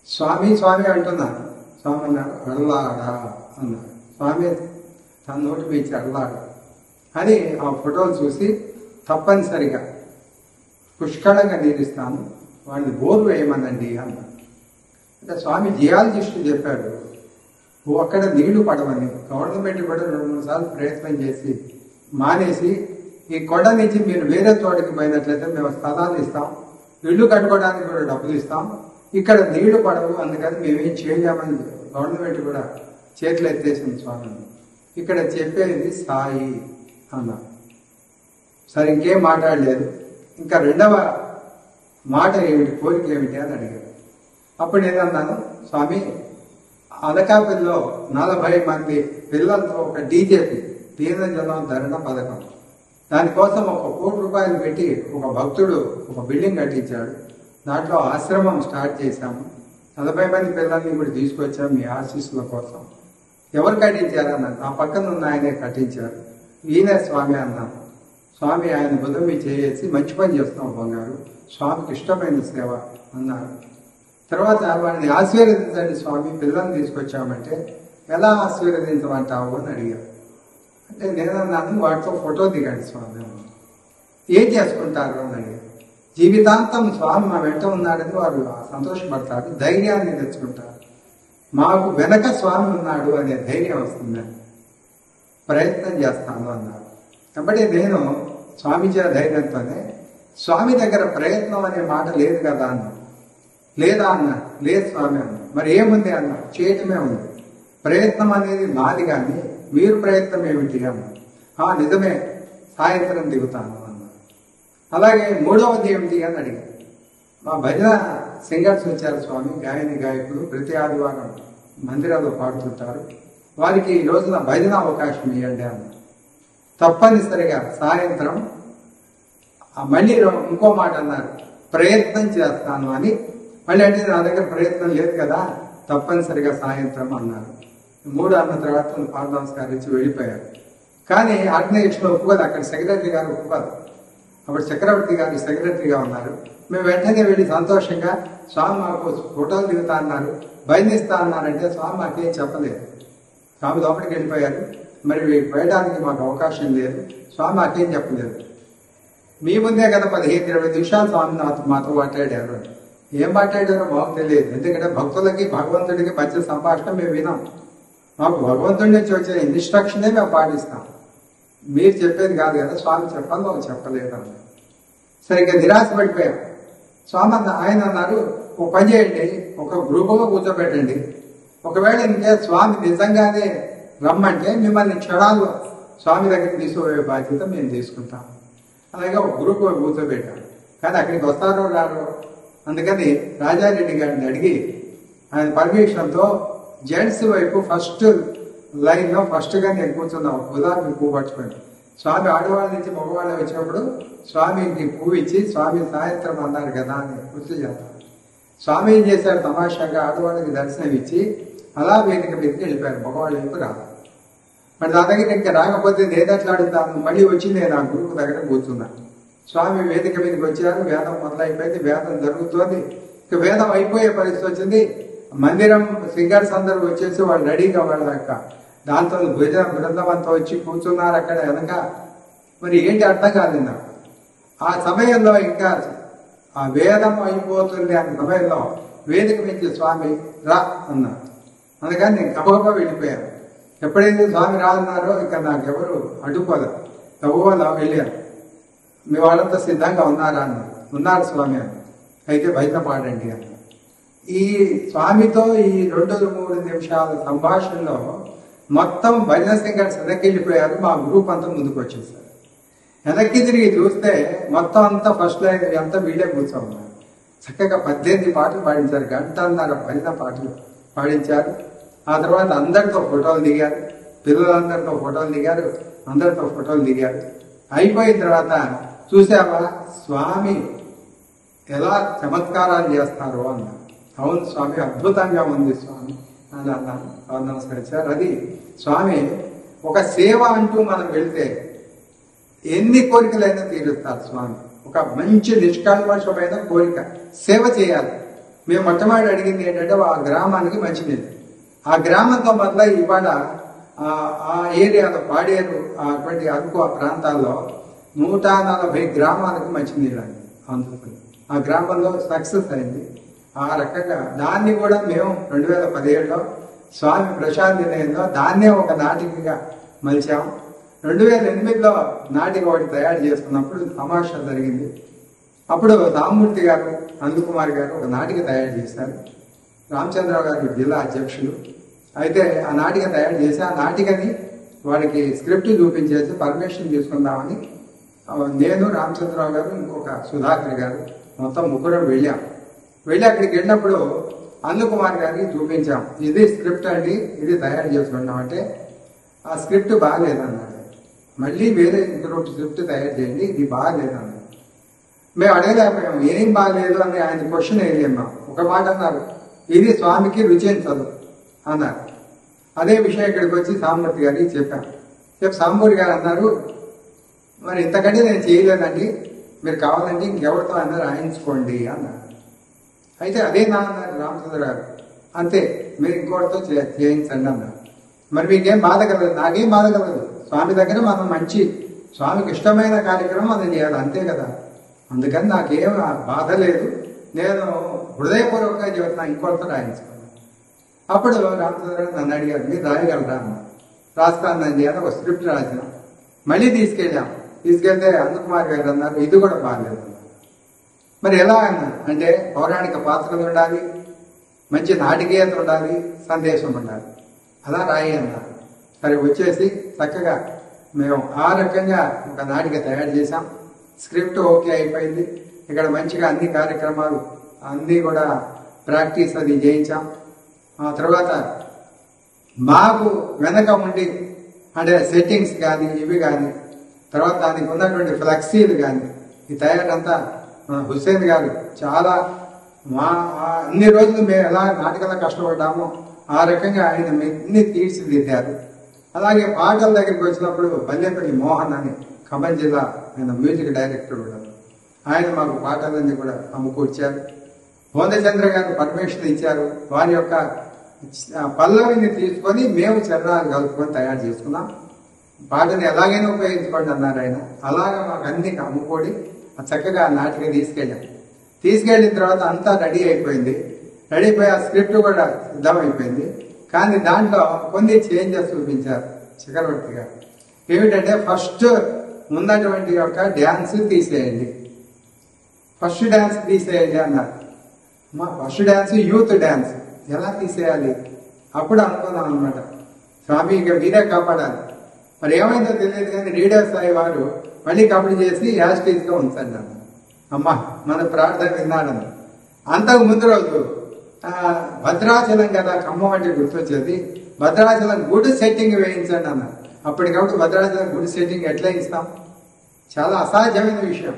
స్వామి స్వామి అంటున్నాను. స్వామి అన్నారు అర్లాడా అన్నారు. స్వామి తన నోటి మీద అర్లాడా అని ఆ ఫోటోలు చూసి తప్పనిసరిగా పుష్కళంగా నీరుస్తాను, వాళ్ళని బోరు వేయమనండి అన్నారు. అంటే స్వామి జియాలజిస్టు చెప్పాడు అక్కడ నీళ్లు పడవని. గవర్నమెంట్ కూడా 2-3 సార్లు ప్రయత్నం చేసి మానేసి, ఈ కొండ నుంచి మీరు వేరే చోటకి పోయినట్లయితే మేము స్థలాలు ఇస్తాం, ఇల్లు కట్టుకోవడానికి కూడా డబ్బులు ఇస్తాం, ఇక్కడ నీళ్లు పడవు, అందుకని మేమేం చేయలేమని గవర్నమెంట్ కూడా చేతులు ఎత్తేసింది స్వామిని. ఇక్కడ చెప్పేది సాయి అన్నారు. సరే ఇంకేం మాట్లాడలేదు. ఇంకా రెండవ మాట ఏమిటి, కోరిక ఏమిటి అని అడిగారు. అప్పుడు నేనన్నాను, స్వామి అనకాపల్లిలో 40 మంది పిల్లలతో ఒక డీజేపీ దీనజనం ధరణ పథకం, దానికోసం 1 కోటి రూపాయలు పెట్టి ఒక భక్తుడు ఒక బిల్డింగ్ కట్టించాడు. దాంట్లో ఆశ్రమం స్టార్ట్ చేశాము. 40 మంది పిల్లల్ని కూడా తీసుకొచ్చాము మీ ఆశీస్సుల కోసం. ఎవరు కట్టించారన్నారు. నా పక్కన ఉన్న ఆయనే కట్టించారు. ఈయనే స్వామి అన్నాను. స్వామి ఆయన బుధం మీద చేసి మంచి పని చేస్తాం బంగారు, స్వామికి ఇష్టమైన సేవ అన్నారు. తర్వాత వాళ్ళని ఆశీర్వదించండి స్వామి, పిల్లల్ని తీసుకొచ్చామంటే ఎలా ఆశీర్వదించమంటావు అని అడిగారు. అంటే నేనన్నాను, వాటితో ఫోటో దిగండి స్వామి. ఏం చేసుకుంటారు అని అడిగారు. జీవితాంతం స్వామి మా వెంట ఉన్నాడని వారు సంతోషపడతారు, ధైర్యాన్ని తెచ్చుకుంటారు. మాకు వెనక స్వామి ఉన్నాడు అనే ధైర్యం వస్తుందని ప్రయత్నం చేస్తాను అన్నారు. కాబట్టి నేను స్వామిజీ ధైర్యంతోనే, స్వామి దగ్గర ప్రయత్నం అనే మాట లేదు కదా అన్నా. లేదా అన్నా. లేదు స్వామి అన్న. మరి ఏముంది అన్నా. చేయటమే ఉంది. ప్రయత్నం అనేది మాది కానీ మీరు ప్రయత్నం ఏమిటి అన్నా. నిజమే, సాయంత్రం దిగుతాను అన్నారు. అలాగే 3వది ఏమిటి అని అడిగారు. మా భజన సింగర్స్ వచ్చారు స్వామి, గాయని గాయకులు ప్రతి ఆదివారం మందిరాల్లో పాడుతుంటారు, వారికి ఈ రోజున భజన అవకాశం ఇవ్వండి అన్నారు. తప్పనిసరిగా సాయంత్రం మళ్ళీ ఇంకో మాట అన్నారు, ప్రయత్నం చేస్తాను అని. మళ్ళీ అంటే నా దగ్గర ప్రయత్నం లేదు కదా, తప్పనిసరిగా సాయంత్రం అన్నారు. 3 అన్న తర్వాత పాద నమస్కరించి వెళ్ళిపోయారు. కానీ ఆర్గనైజేషన్ ఒప్పుకోదు, అక్కడ సెక్రటరీ గారు ఒప్పుకోదు. అప్పుడు చక్రవర్తి గారు సెక్రటరీగా ఉన్నారు. మేము వెంటనే వెళ్ళి సంతోషంగా, స్వామి మాకు ఫోటోలు దిగుతా అన్నారు, బయలుదేస్తా అన్నారంటే స్వామి మాకేం చెప్పలేదు. స్వామి లోపలికి వెళ్ళిపోయారు. మరి వేయడానికి మాకు అవకాశం లేదు, స్వామి మాకేం చెప్పలేదు. మీ ముందే కదా 15-20 నిమిషాలు స్వామి మాతో మాట్లాడారు. ఏం మాట్లాడారో మాకు తెలియదు. ఎందుకంటే భక్తులకి భగవంతుడికి మధ్య సంభాషణ మేము వినాం. మాకు భగవంతుడి నుంచి వచ్చే ఇన్స్ట్రక్షనే మేము పాటిస్తాం. మీరు చెప్పేది కాదు కదా, స్వామి చెప్పాలి, మాకు చెప్పలేదు అన్నారు. సరిగ్గా నిరాశ పడిపోయాం. స్వామి ఆయన అన్నారు, ఒక పని చేయండి, ఒక గ్రూపులో కూర్చోబెట్టండి, ఒకవేళ ఇంకే స్వామి నిజంగానే రమ్మంటే మిమ్మల్ని క్షణాల్లో స్వామి దగ్గరికి తీసుకుపోయే బాధ్యత మేము తీసుకుంటాం. అలాగే ఒక గ్రూప్ కూర్చోబెట్టాం. కానీ అక్కడికి వస్తారో రారో, అందుకని రాజారెడ్డి గారిని అడిగి ఆయన పర్మిషన్తో జెంట్స్ వైపు ఫస్ట్ లైన్లో ఫస్ట్గా నేను కూర్చున్నాం. ఉదాహరణకి పువ్వు పట్టుకోండి. స్వామి ఆడవాళ్ళ నుంచి మగవాళ్ళ వచ్చినప్పుడు స్వామికి పువ్వు ఇచ్చి, స్వామి సాయంత్రం అన్నారు కదా అని గుర్తు చేస్తాను. స్వామి ఏం చేశారు, తమాషాగా ఆడవాళ్ళకి దర్శనం ఇచ్చి అలా వేదిక మీదకి వెళ్ళిపోయారు. మగవాళ్ళ వైపు రాదు. మరి నా దగ్గర ఇంకా రాకపోతే నేనెట్లా అడుగుతాను. మళ్ళీ వచ్చి నేను ఆ గురువు దగ్గర కూర్చున్నాను. స్వామి వేదిక మీదకి వచ్చారు. వేదం మొదలైపోయింది, వేదం జరుగుతోంది. ఇక వేదం అయిపోయే పరిస్థితి వచ్చింది. మందిరం సింగర్స్ అందరూ వచ్చేసి వాళ్ళు రెడీగా వాళ్ళ యొక్క దాంతో బృందం అంతా వచ్చి కూర్చున్నారు అక్కడ వెనక. మరి ఏంటి అర్థం కాలేదు నాకు. ఆ సమయంలో ఇంకా ఆ వేదం అయిపోతుంది అనే సమయంలో వేదిక మీద స్వామి రా అన్నారు. అందుకని నేను గబగబా వెళ్ళిపోయాను. ఎప్పుడైతే స్వామి రాన్నారో ఇక నాకెవరు అడ్డుకోలేదు. గబగబా వెళ్ళాను. మీ వాళ్ళంతా సిద్ధంగా ఉన్నారా అన్నారు. ఉన్నారు స్వామి అన్నారు. అయితే భజన పాడండి అన్నారు. ఈ స్వామితో ఈ 2-3 నిమిషాల సంభాషణలో మొత్తం భజన సింగర్స్ వెనక్కి వెళ్ళిపోయారు. మా గ్రూప్ అంతా ముందుకు వచ్చేసారు. వెనక్కి తిరిగి చూస్తే మొత్తం అంతా ఫస్ట్ లైన్ అంతా వీళ్ళే కూర్చోన్నారు. చక్కగా 18 పాటలు పాడించారు, గంటన్నర పైన పాటలు పాడించారు. ఆ తర్వాత అందరితో ఫోటోలు దిగారు, పిల్లలందరితో ఫోటోలు దిగారు, అందరితో ఫోటోలు దిగారు. అయిపోయిన తర్వాత చూసావా స్వామి ఎలా చమత్కారాలు చేస్తారు అన్నారు. అవును స్వామి, అద్భుతంగా ఉంది స్వామి అని అన్నాను. నమస్కరించారు. అది స్వామి ఒక సేవ అంటూ మనం వెళ్తే ఎన్ని కోరికలైనా తీరుస్తారు స్వామి. ఒక మంచి నిష్కల్మషమైన కోరిక సేవ చేయాలి. మేము మొట్టమొదటి అడిగింది ఏంటంటే ఆ గ్రామానికి మంచినీళ్ళు. ఆ గ్రామంతో మొదలై ఇవాళ ఆ ఏరియాలో పాడేరు అటువంటి అరకు ఆ ప్రాంతాల్లో 140 గ్రామాలకు మంచినీళ్ళు అండి అందుకుని ఆ గ్రామంలో సక్సెస్ అయింది. ఆ రకంగా దాన్ని కూడా మేము 2017లో స్వామి ప్రశాంతి నిలయంలో దాన్నే ఒక నాటికగా మలిచాం. 2008లో నాటిక ఒకటి తయారు చేసుకున్నప్పుడు తమాషా జరిగింది. అప్పుడు రామ్మూర్తి గారు, నందకుమార్ గారు ఒక నాటిక తయారు చేశారు. రామచంద్రరావు గారు జిల్లా అధ్యక్షులు. అయితే ఆ నాటిక తయారు చేసి ఆ నాటికని వారికి స్క్రిప్ట్ చూపించేసి పర్మిషన్ తీసుకుందామని నేను, రామచంద్రరావు గారు, ఇంకొక సుధాకర్ గారు మొత్తం ముగ్గురం వెళ్ళాం. వెళ్ళి అక్కడికి వెళ్ళినప్పుడు నందకుమార్ గారికి చూపించాం. ఇది స్క్రిప్ట్ అండి, ఇది తయారు చేసుకున్నాం అంటే ఆ స్క్రిప్ట్ బాగాలేదన్నాడు. మళ్ళీ వేరే ఇంకొకటి స్క్రిప్ట్ తయారు చేయండి, ఇది బాగాలేదన్నాడు. మేము అడగలేకపోయాం ఏం బాగాలేదు అని ఆయన క్వశ్చన్ వేయలేము. ఒక మాట అన్నారు, ఇది స్వామికి రుచించదు అన్నారు. అదే విషయం ఇక్కడికి వచ్చి సాంబూర్తి గారికి చెప్పాం. సాంబూరి గారు అన్నారు, మరి ఇంతకంటే నేను చేయలేదండి, మీరు కావాలంటే ఇంకెవరితో అన్నారు రాయించుకోండి అన్నారు. అయితే అదే నా అన్నారు రామచంద్ర గారు. అంతే, మీరు ఇంకోటితో చేయించండి అన్నారు. మరి మీకేం బాధ కలగదు? నాకేం బాధ కలగదు. స్వామి దగ్గర మనం మంచి స్వామికి ఇష్టమైన కార్యక్రమం మనం చేయాలి, అంతే కదా. అందుకని నాకేం బాధ లేదు, నేను హృదయపూర్వకంగా చెబుతున్నా, ఇంకోటితో రాయించుకున్నాను. అప్పుడు రామచంద్ర నన్ను అడిగారు, మీరు రాయగలరా అన్నారు. రాస్తానండి అని ఒక స్క్రిప్ట్ రాసినాం. మళ్ళీ తీసుకెళ్తే నందకుమార్ గారు అన్నారు, ఇది కూడా బాగాలేదు అన్నారు. మరి ఎలా అన్నారు అంటే పౌరాణిక పాత్రలు ఉండాలి, మంచి నాటకీయత ఉండాలి, సందేశం ఉండాలి, అలా రాయి అన్నారు. సరే వచ్చేసి చక్కగా మేము ఆ రకంగా ఒక నాటిక తయారు చేశాం. స్క్రిప్ట్ ఓకే అయిపోయింది. ఇక్కడ మంచిగా అన్ని కార్యక్రమాలు అన్నీ కూడా ప్రాక్టీస్ అది చేయించాం. ఆ తర్వాత మాకు వెనక ఉండి అంటే సెట్టింగ్స్ కానీ ఇవి కానీ, తర్వాత దానికి ఉన్నటువంటి ఫ్లెక్సీలు కానీ ఈ తయారంతా హుస్సేన్ గారు చాలా అన్ని రోజులు మేము ఎలా నాటకంలో కష్టపడ్డామో ఆ రకంగా ఆయన అన్ని తీర్చిదిద్దారు. అలాగే పాటల దగ్గరికి వచ్చినప్పుడు బల్లెపల్లి మోహన్ అని ఖమ్మం జిల్లా ఆయన మ్యూజిక్ డైరెక్టర్ కూడా, ఆయన మాకు పాటలన్నీ కూడా అమ్ముకొచ్చారు. భోందచంద్ర గారు పర్మిషన్ ఇచ్చారు. వారి యొక్క పల్లవిని తీసుకొని మేము చరణాలు కలుపుకొని తయారు చేసుకున్నాం. పాటని ఎలాగైనా ఉపయోగించుకోండి అన్నారు ఆయన. అలాగా మాకు అన్ని అమ్ముకోడి చక్కగా నాటిక తీసుకెళ్ళిన తర్వాత అంతా రెడీ అయిపోయింది. రెడీ అయిపోయి ఆ స్క్రిప్ట్ కూడా సిద్ధమైపోయింది. కానీ దాంట్లో కొన్ని చేంజెస్ చూపించారు చక్రవర్తి గారు. ఏమిటంటే ఫస్ట్ ఉన్నటువంటి యొక్క డ్యాన్స్ తీసేయండి, ఫస్ట్ డ్యాన్స్ తీసేయండి అన్నారు. మా ఫస్ట్ డ్యాన్స్ యూత్ డ్యాన్స్ ఎలా తీసేయాలి? అప్పుడు అనుకున్నాం అనమాట, స్వామి ఇక మీరే కాపాడాలి. మరి ఏమైందో తెలియదు కానీ రీడర్ సాయి వారు మళ్ళీ కబడి చేసి యాస్టీజ్గా ఉంచండి అన్న. అమ్మా మన ప్రార్థన విన్నాడని. అంతకు ముందు రోజు భద్రాచలం కదా ఖమ్మం అంటే గుర్తొచ్చేది, భద్రాచలం గుడి సెట్టింగ్ వేయించండి అన్న. అప్పటికప్పుడు భద్రాచలం గుడి సెట్టింగ్ ఎట్లా ఇస్తాం? చాలా అసాధ్యమైన విషయం.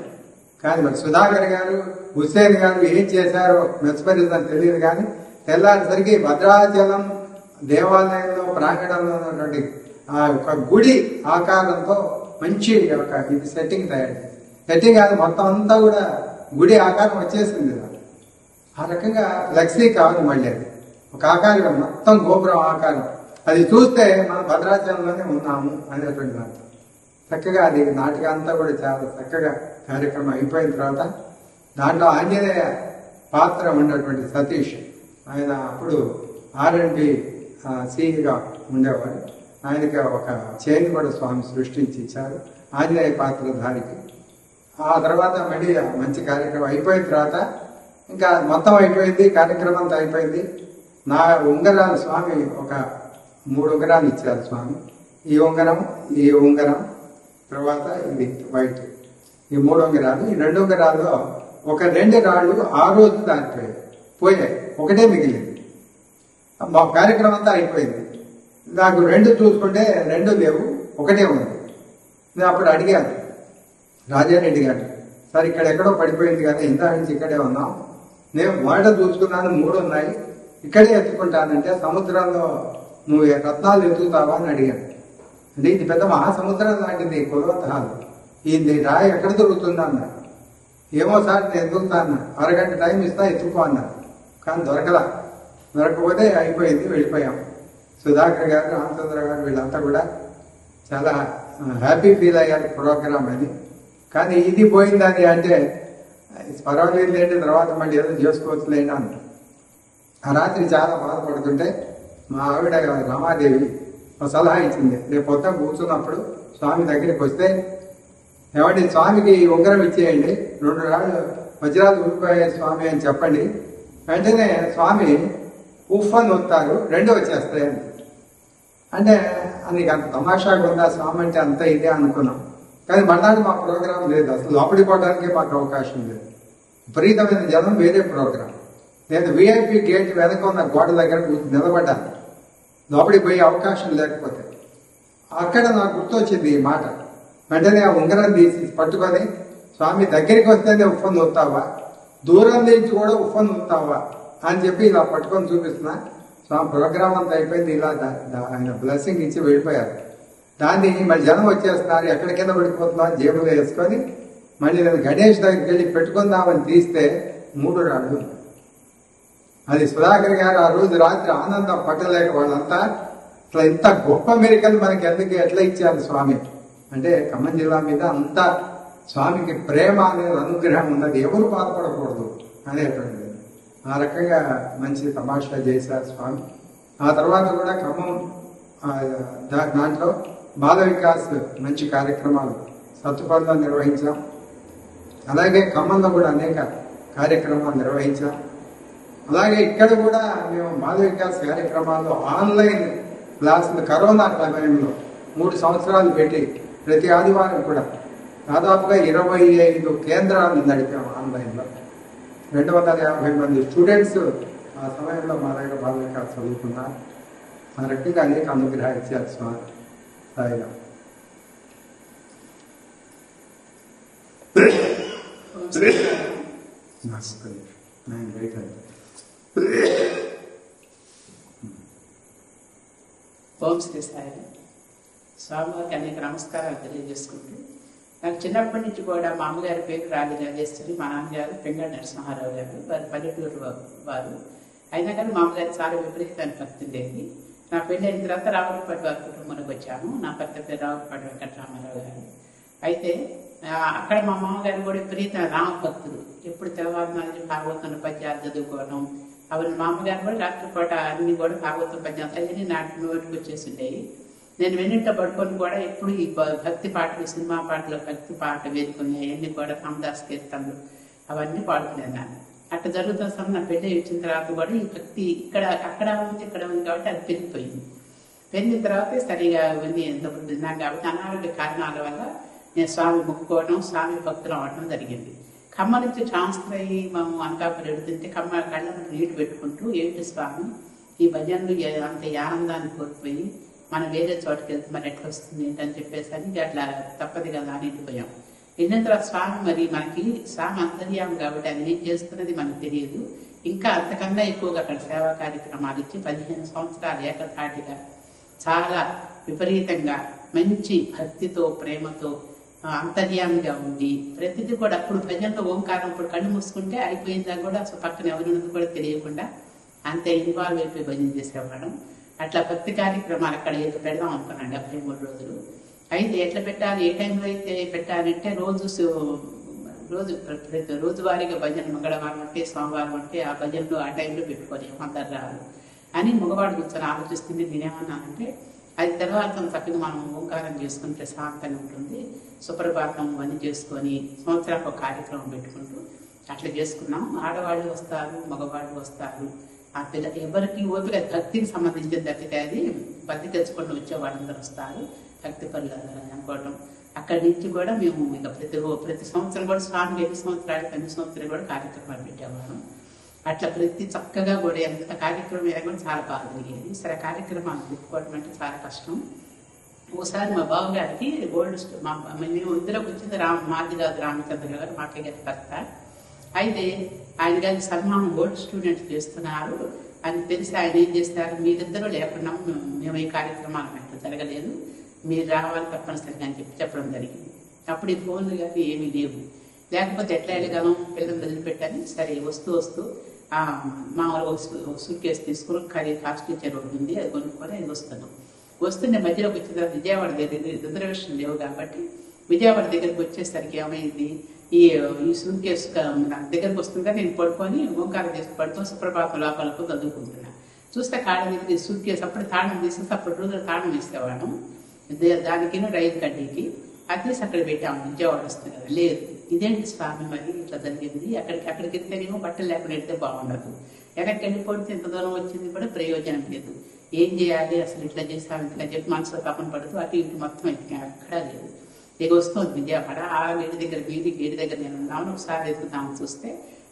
కానీ మరి సుధాకర్ గారు, హుస్సేన్ గారు ఏం చేశారో మెస్మరిజం తెలియదు. కానీ తెల్లారిసరికి భద్రాచలం దేవాలయంలో ప్రాంగణంలో ఉన్నటువంటి ఆ యొక్క గుడి ఆకారంతో మంచి ఒక ఇది సెట్టింగ్ సెట్టింగ్ అది మొత్తం అంతా కూడా గుడి ఆకారం వచ్చేసింది. ఆ రకంగా ఫ్లెక్సీ కాదు, మళ్ళీ అది ఒక ఆకారం మొత్తం గోపురం ఆకారం. అది చూస్తే మనం భద్రాచలంలోనే ఉన్నాము అనేటువంటి మాట. చక్కగా అది నాటకం అంతా కూడా చాలా చక్కగా కార్యక్రమం అయిపోయిన తర్వాత దాంట్లో ఆంజనేయ పాత్ర ఉన్నటువంటి సతీష్, ఆయన అప్పుడు R&B సీగా ఉండేవాడు. ఆయనకి ఒక చైన్ కూడా స్వామి సృష్టించి ఇచ్చారు ఆంజనేయ పాత్రధారికి. ఆ తర్వాత మళ్ళీ మంచి కార్యక్రమం అయిపోయిన తర్వాత ఇంకా మొత్తం అయిపోయింది, కార్యక్రమం అంతా అయిపోయింది. నా ఉంగరాలు స్వామి ఒక 3 ఉంగరాలు ఇచ్చారు స్వామి. ఈ ఉంగరం, తర్వాత ఇది వైట్, ఈ 3 ఉంగరాలు. ఈ 2 ఉంగరాల్లో ఒక 2 రాళ్ళు ఆ రోజు దాటిపోయాయి, పోయాయి, ఒకటే మిగిలింది. మా కార్యక్రమం అంతా అయిపోయింది. నాకు 2 చూసుకుంటే 2 లేవు, ఒకటే ఉంది. నేను అప్పుడు అడిగాను రాజారెడ్డి గారు, సార్ ఇక్కడ ఎక్కడో పడిపోయింది కదా, ఇంత నుంచి ఇక్కడే ఉన్నాం, నేను మాట చూసుకున్నాను 3 ఉన్నాయి, ఇక్కడే ఎత్తుకుంటానంటే సముద్రంలో నువ్వు రత్నాలు ఎత్తుతావా అని అడిగాను. అంటే ఇది పెద్ద మహాసముద్రం లాంటిది కులవంతహాలు, ఈ రాయి ఎక్కడ దొరుకుతుందా అన్నారు. ఏమో సార్ నేను ఎత్తుకుతా అన్నా, అరగంట టైం ఇస్తా ఎత్తుకో అన్నారు. కానీ దొరకకపోతే అయిపోయింది, వెళ్ళిపోయాం. సుధాకర్ గారు, రామచంద్ర గారు వీళ్ళంతా కూడా చాలా హ్యాపీ ఫీల్ అయ్యారు ప్రోగ్రామ్ అని. కానీ ఇది పోయిందని అంటే పర్వాలేదు లేండి, తర్వాత మళ్ళీ ఏదో చేసుకోవచ్చులేండి అన్నారు. ఆ రాత్రి చాలా బాధపడుతుంటే మా ఆవిడ రమాదేవి ఒక సలహా ఇచ్చింది. రేపు పొద్దున కూర్చున్నప్పుడు స్వామి దగ్గరికి వస్తే, ఏమంటే స్వామికి ఉంగరం ఇచ్చేయండి, 2 రాళ్ళు వజ్రాలు ఊరిపోయాయి స్వామి అని చెప్పండి, వెంటనే స్వామి ఉఫ్ అని వస్తారు, 2 వచ్చేస్తాయని. అంటే నీకు అంత తమాషాగా ఉందా స్వామి అంటే, అంత ఇదే అనుకున్నాం. కానీ మర్నాడు మా ప్రోగ్రాం లేదు, అసలు లోపలికి పోవడానికి మాకు అవకాశం లేదు. విపరీతమైన జనం, వేరే ప్రోగ్రాం. నేను విఐపి గేట్ వెనక ఉన్న గోడ దగ్గర నిలబడ్డాను, లోపలికి పోయే అవకాశం లేకపోతే. అక్కడ నాకు గుర్తొచ్చింది ఈ మాట. వెంటనే ఆ ఉంగరం తీసి పట్టుకొని, స్వామి దగ్గరికి వస్తేనే ఉఫ్ఫను వస్తావా, దూరం నుంచి కూడా ఉఫ్ఫను వస్తావా అని చెప్పి ఇలా పట్టుకొని చూపిస్తున్నా. స్వామి ప్రోగ్రామ్ అంతా అయిపోయింది, ఇలా ఆయన బ్లెస్సింగ్ ఇచ్చి వెళ్ళిపోయారు. దాన్ని మళ్ళీ జనం వచ్చేస్తున్నారు, ఎక్కడి కింద పడిపోతున్నా జేబులో వేసుకొని మళ్ళీ నేను గణేష్ దగ్గరికి వెళ్ళి పెట్టుకుందామని తీస్తే 3 రాళ్ళు. అది సుధాకర్ గారు ఆ రోజు రాత్రి ఆనందం పట్టలేక వాళ్ళంతా అట్లా ఇంత గొప్ప మెరికలు మనకి ఎందుకు ఎట్లా ఇచ్చారు స్వామి అంటే, ఖమ్మం జిల్లా మీద అంత స్వామికి ప్రేమ అనేది అనుగ్రహం ఉన్నది, ఎవరు బాధపడకూడదు అనేటువంటిది. ఆ రకంగా మంచి తమాషా చేశారు స్వామి. ఆ తర్వాత కూడా ఖమ్మం దాంట్లో బాల వికాస్ మంచి కార్యక్రమాలు సత్తుపల్లిలో నిర్వహించాం. అలాగే ఖమ్మంలో కూడా అనేక కార్యక్రమాలు నిర్వహించాం. అలాగే ఇక్కడ కూడా మేము బాల వికాస్ కార్యక్రమాల్లో ఆన్లైన్ క్లాసులు కరోనా సమయంలో 3 సంవత్సరాలు పెట్టి ప్రతి ఆదివారం కూడా దాదాపుగా 25 కేంద్రాలను నడిపాము ఆన్లైన్లో. 250 మంది స్టూడెంట్స్ ఆ సమయంలో మా దగ్గర బాల వికాస్ చదువుకున్నారు. ఆ రకంగా అనేక అనుగ్రహాలు ఇచ్చారు స్వామి సాయిగా. ఓం శ్రీ సాయి. స్వామివారికి అనేక నమస్కారాలు తెలియజేసుకుంటూ, నాకు చిన్నప్పటి నుంచి కూడా మా అమ్మగారి పేరు రాగి రాజేశ్వరి, మా నాన్నగారు పెంగళ నరసింహారావు గారు, వారి పల్లెటూరు వారు. అయినా కానీ మా అమ్మగారు చాలా విపరీతాన్ని భక్తి ఉండేది. నా పెళ్ళి అయిన తర్వాత రావులపాటి వారి కుటుంబానికి వచ్చాము. నా భర్త పేరు రావులపాటి వెంకటరామారావు గారు. అయితే అక్కడ మా మామగారు కూడా విపరీత రామభక్తులు. ఎప్పుడు తెల్లవారునాడు భాగవతం పద్యాలు చదువుకోవడం, అవన్నీ మా అమ్మగారు కూడా రాత్రిపూట అన్ని కూడా భాగవతం పద్యాలు అవన్నీ నోటికి వచ్చేసి ఉండేవి. నేను వెన్నింట పడుకొని కూడా ఎప్పుడు ఈ భక్తి పాటలు, సినిమా పాటలు, భక్తి పాట వేడుకుని అవన్నీ కూడా రామదాస్ కీర్తనలు అవన్నీ పాడుకునేదాన్ని. అట్లా జరుగుతున్న సమయం నా పెళ్ళి వచ్చిన తర్వాత కూడా ఈ భక్తి అక్కడ ఉంది, ఇక్కడ ఉంది కాబట్టి అది పెరిగిపోయింది. పెరిగిన తర్వాత సరిగా ఇవన్నీ ఎంతమంది తిన్నాను కాబట్టి అనారోగ్య కారణాల వల్ల నేను స్వామి మొక్కుకోవడం, స్వామి భక్తులు అవ్వడం జరిగింది. ఖమ్మం నుంచి ట్రాన్స్ఫర్ అయ్యి మేము అనకాపల్లి వెళుతుంటే కళ్ళకు నీళ్లు పెట్టుకుంటూ, ఏంటి స్వామి ఈ భజనలు అంత ఆనందాన్ని కోల్పోయి మనం వేరే చోటుకి వెళ్తే మరి ఎట్లా వస్తుంది ఏంటని చెప్పేసి అని అట్లా తప్పదు కదా అని వెళ్ళిపోయాం. వెళ్ళిన తర్వాత స్వామి మరి మనకి స్వామి అంతర్యాము కాబట్టి అది ఏం చేస్తున్నది మనకు తెలియదు. ఇంకా అంతకన్నా ఎక్కువగా అక్కడ సేవా కార్యక్రమాలు ఇచ్చి 15 సంవత్సరాలు ఏకతాటిగా చాలా విపరీతంగా మంచి భక్తితో, ప్రేమతో అంతర్యామిగా ఉండి ప్రతిదీ కూడా అప్పుడు భజనలో ఓంకారం ఇప్పుడు కళ్ళు మూసుకుంటే అయిపోయిందా కూడా అసలు పక్కన ఎవరున్నది కూడా తెలియకుండా అంతే ఇన్వాల్వ్ అయిపోయి భజన చేసేవాళ్ళం. అట్లా భక్తి కార్యక్రమాలు అక్కడ ఏదో పెడదాం అనుకున్నాను 73 రోజులు. అయితే ఎట్లా పెట్టాలి, ఏ టైంలో అయితే పెట్టాలంటే రోజువారీగా భజన మంగళవారం అంటే, సోమవారం అంటే ఆ భజనలు ఆ టైంలో పెట్టుకొని అందరు రాదు అని మగవాడు కూర్చొని ఆలోచిస్తుంది. నేనేమన్నానంటే అది తెల్లవారుతం చక్కగా మనం ఓంకారం చేసుకుని ప్రశాంతంగా ఉంటుంది, సుప్రభాతం అన్నీ చేసుకొని సంవత్సరానికి ఒక కార్యక్రమం పెట్టుకుంటూ అట్లా చేసుకున్నాం. ఆడవాళ్ళు వస్తారు, మగవాళ్ళు వస్తారు. ఆ పిల్ల ఎవరికి ఓపిక భక్తికి సంబంధించిన తప్పితే అది భక్తి తెచ్చుకుంటూ వచ్చే వాళ్ళందరూ వస్తారు. భక్తి పనులు అనుకోవటం అక్కడి నుంచి కూడా మేము ఇక ప్రతి సంవత్సరం కూడా స్వామి 5 సంవత్సరాలు 10 సంవత్సరాలు కూడా కార్యక్రమాలు పెట్టేవాళ్ళం. అట్లా ప్రతి చక్కగా కూడా ఎంత కార్యక్రమం అయినా కూడా చాలా బాగా జరిగేది. సరే కార్యక్రమాలు పెట్టుకోవడం అంటే చాలా కష్టం. ఒకసారి మా బావగారికి గోల్డ్ మేము ఇద్దరికి వచ్చింది మాది కాదు రామచంద్ర గారు, మా అక్కయ్య గారి భర్త. అయితే ఆయన గారికి సన్మానం గోల్డ్ స్టూడెంట్స్ చేస్తున్నారు అని తెలిసి ఆయన ఏం చేస్తారు, మీరిద్దరూ లేకుండా మేము ఈ కార్యక్రమాలు పెట్టడం జరగలేదు, మీరు రావాలి తప్పనిసరిగా అని చెప్పడం జరిగింది. అప్పుడు ఈ ఫోన్లు కానీ ఏమీ లేవు. లేకపోతే ఎట్లా వెళ్ళగలం, పిల్లలు వదిలిపెట్టాలి. సరే వస్తూ మామూలుగా సూట్ కేసు తీసుకుని కాస్ట్ టీచర్ ఒకటి ఉంది, అది కొనుక్కొని అది వస్తుండే మధ్యలోకి వచ్చిన తర్వాత విజయవాడ దగ్గర రిజర్వేషన్ లేవు కాబట్టి విజయవాడ దగ్గరికి వచ్చేసరికి ఏమైంది, ఈ సూట్ కేసు దగ్గరకు వస్తుంటే నేను పడుకొని ఓంకారం చేసి పడుతూ సుప్రభాతం లోపలకు చదువుకుంటున్నా. చూస్తే కాళ్ళ దగ్గర సూట్ కేసు అప్పుడు తాళం తీసేసి అప్పుడు రోజులు తాళం వేసేవాడు దానికి రైలు కడ్డీకి. అది తీసి అక్కడ పెట్టాము, విజయవాడ వస్తుంది కదా. లేదు ఇదేంటి స్వామి మరి ఇట్లా జరిగింది, అక్కడికి వెళ్తేనేమో బట్టలు లేకుండా వెళ్తే బాగుండదు, వెనక్కి వెళ్ళిపోతే ఇంత దూరం వచ్చింది కూడా ప్రయోజనం లేదు, ఏం చేయాలి అసలు ఇట్లా చేసాము ఇట్లా చెప్పి మనసులో తప్పని పడుతూ అటు ఇటు మొత్తం ఎక్కడా లేదు. ఇక వస్తుంది విజయవాడ. ఆ గేడి దగ్గర నేను ఉన్నాను. ఒకసారి ఎదుగుతామని చూస్తే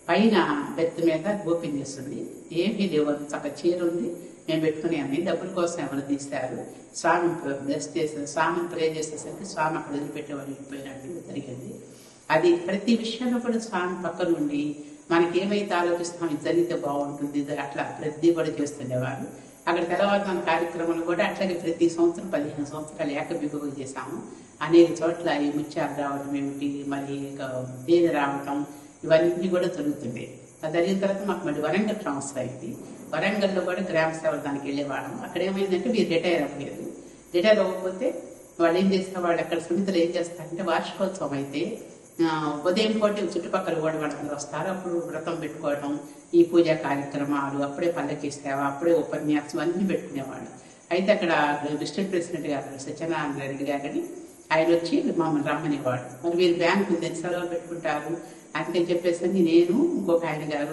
పైన బెత్త మీద ఓపెన్ చేస్తుంది, ఏమీ లేవు, చక్కగా చీర ఉంది, మేము పెట్టుకునే అన్ని డబ్బుల కోసం ఎవరు తీశారు. స్వామి బ్లెస్ చేశారు, స్వామిని ప్రే చేసేసరికి స్వామి అక్కడ వదిలిపెట్టేవాడు వెళ్ళిపోయినట్టు జరిగింది. అది ప్రతి విషయంలో కూడా స్వామి పక్క నుండి మనకి ఏమైతే ఆలోచిస్తాం ఇది జరిగితే బాగుంటుంది అట్లా ప్రతి కూడా చేస్తుండేవారు. అక్కడ తెల్లవారుజామున కార్యక్రమాలు కూడా అట్లాగే ప్రతి సంవత్సరం 15 సంవత్సరాలు ఏకబిగుగా చేశాము. అనేక చోట్ల ఈ ముత్యాలు రావడం ఏమిటి, మరి తేనె రావటం ఇవన్నీ కూడా జరుగుతుండే. అది జరిగిన తర్వాత మాకు మళ్ళీ వరంగల్ ట్రాన్స్ఫర్ అయింది. వరంగల్లో కూడా గ్రామ సేవ దానికి వెళ్ళేవాళ్ళం. అక్కడ ఏమైందంటే మీరు రిటైర్ అవ్వలేదు. రిటైర్ అవ్వకపోతే వాళ్ళు ఏం చేసేవాళ్ళు, అక్కడ సునీతలు ఏం చేస్తారంటే వార్షికోత్సవం అయితే ఉదయం పూట చుట్టుపక్కల కూడా వాళ్ళందరూ వస్తారు. అప్పుడు వ్రతం పెట్టుకోవడం, ఈ పూజా కార్యక్రమాలు, అప్పుడే పల్లకి సేవ, అప్పుడే ఉపన్యాసం అన్నీ పెట్టుకునేవాళ్ళు. అయితే అక్కడ డిస్ట్రిక్ట్ ప్రెసిడెంట్ గారు సత్యనారాయణ రెడ్డి గారిని ఆయన వచ్చి మమ్మల్ని రమ్మనేవాడు. మరి మీరు బ్యాంకు సెలవులు పెట్టుకుంటారు అందుకని చెప్పేసి నేను ఇంకొక ఆయన గారు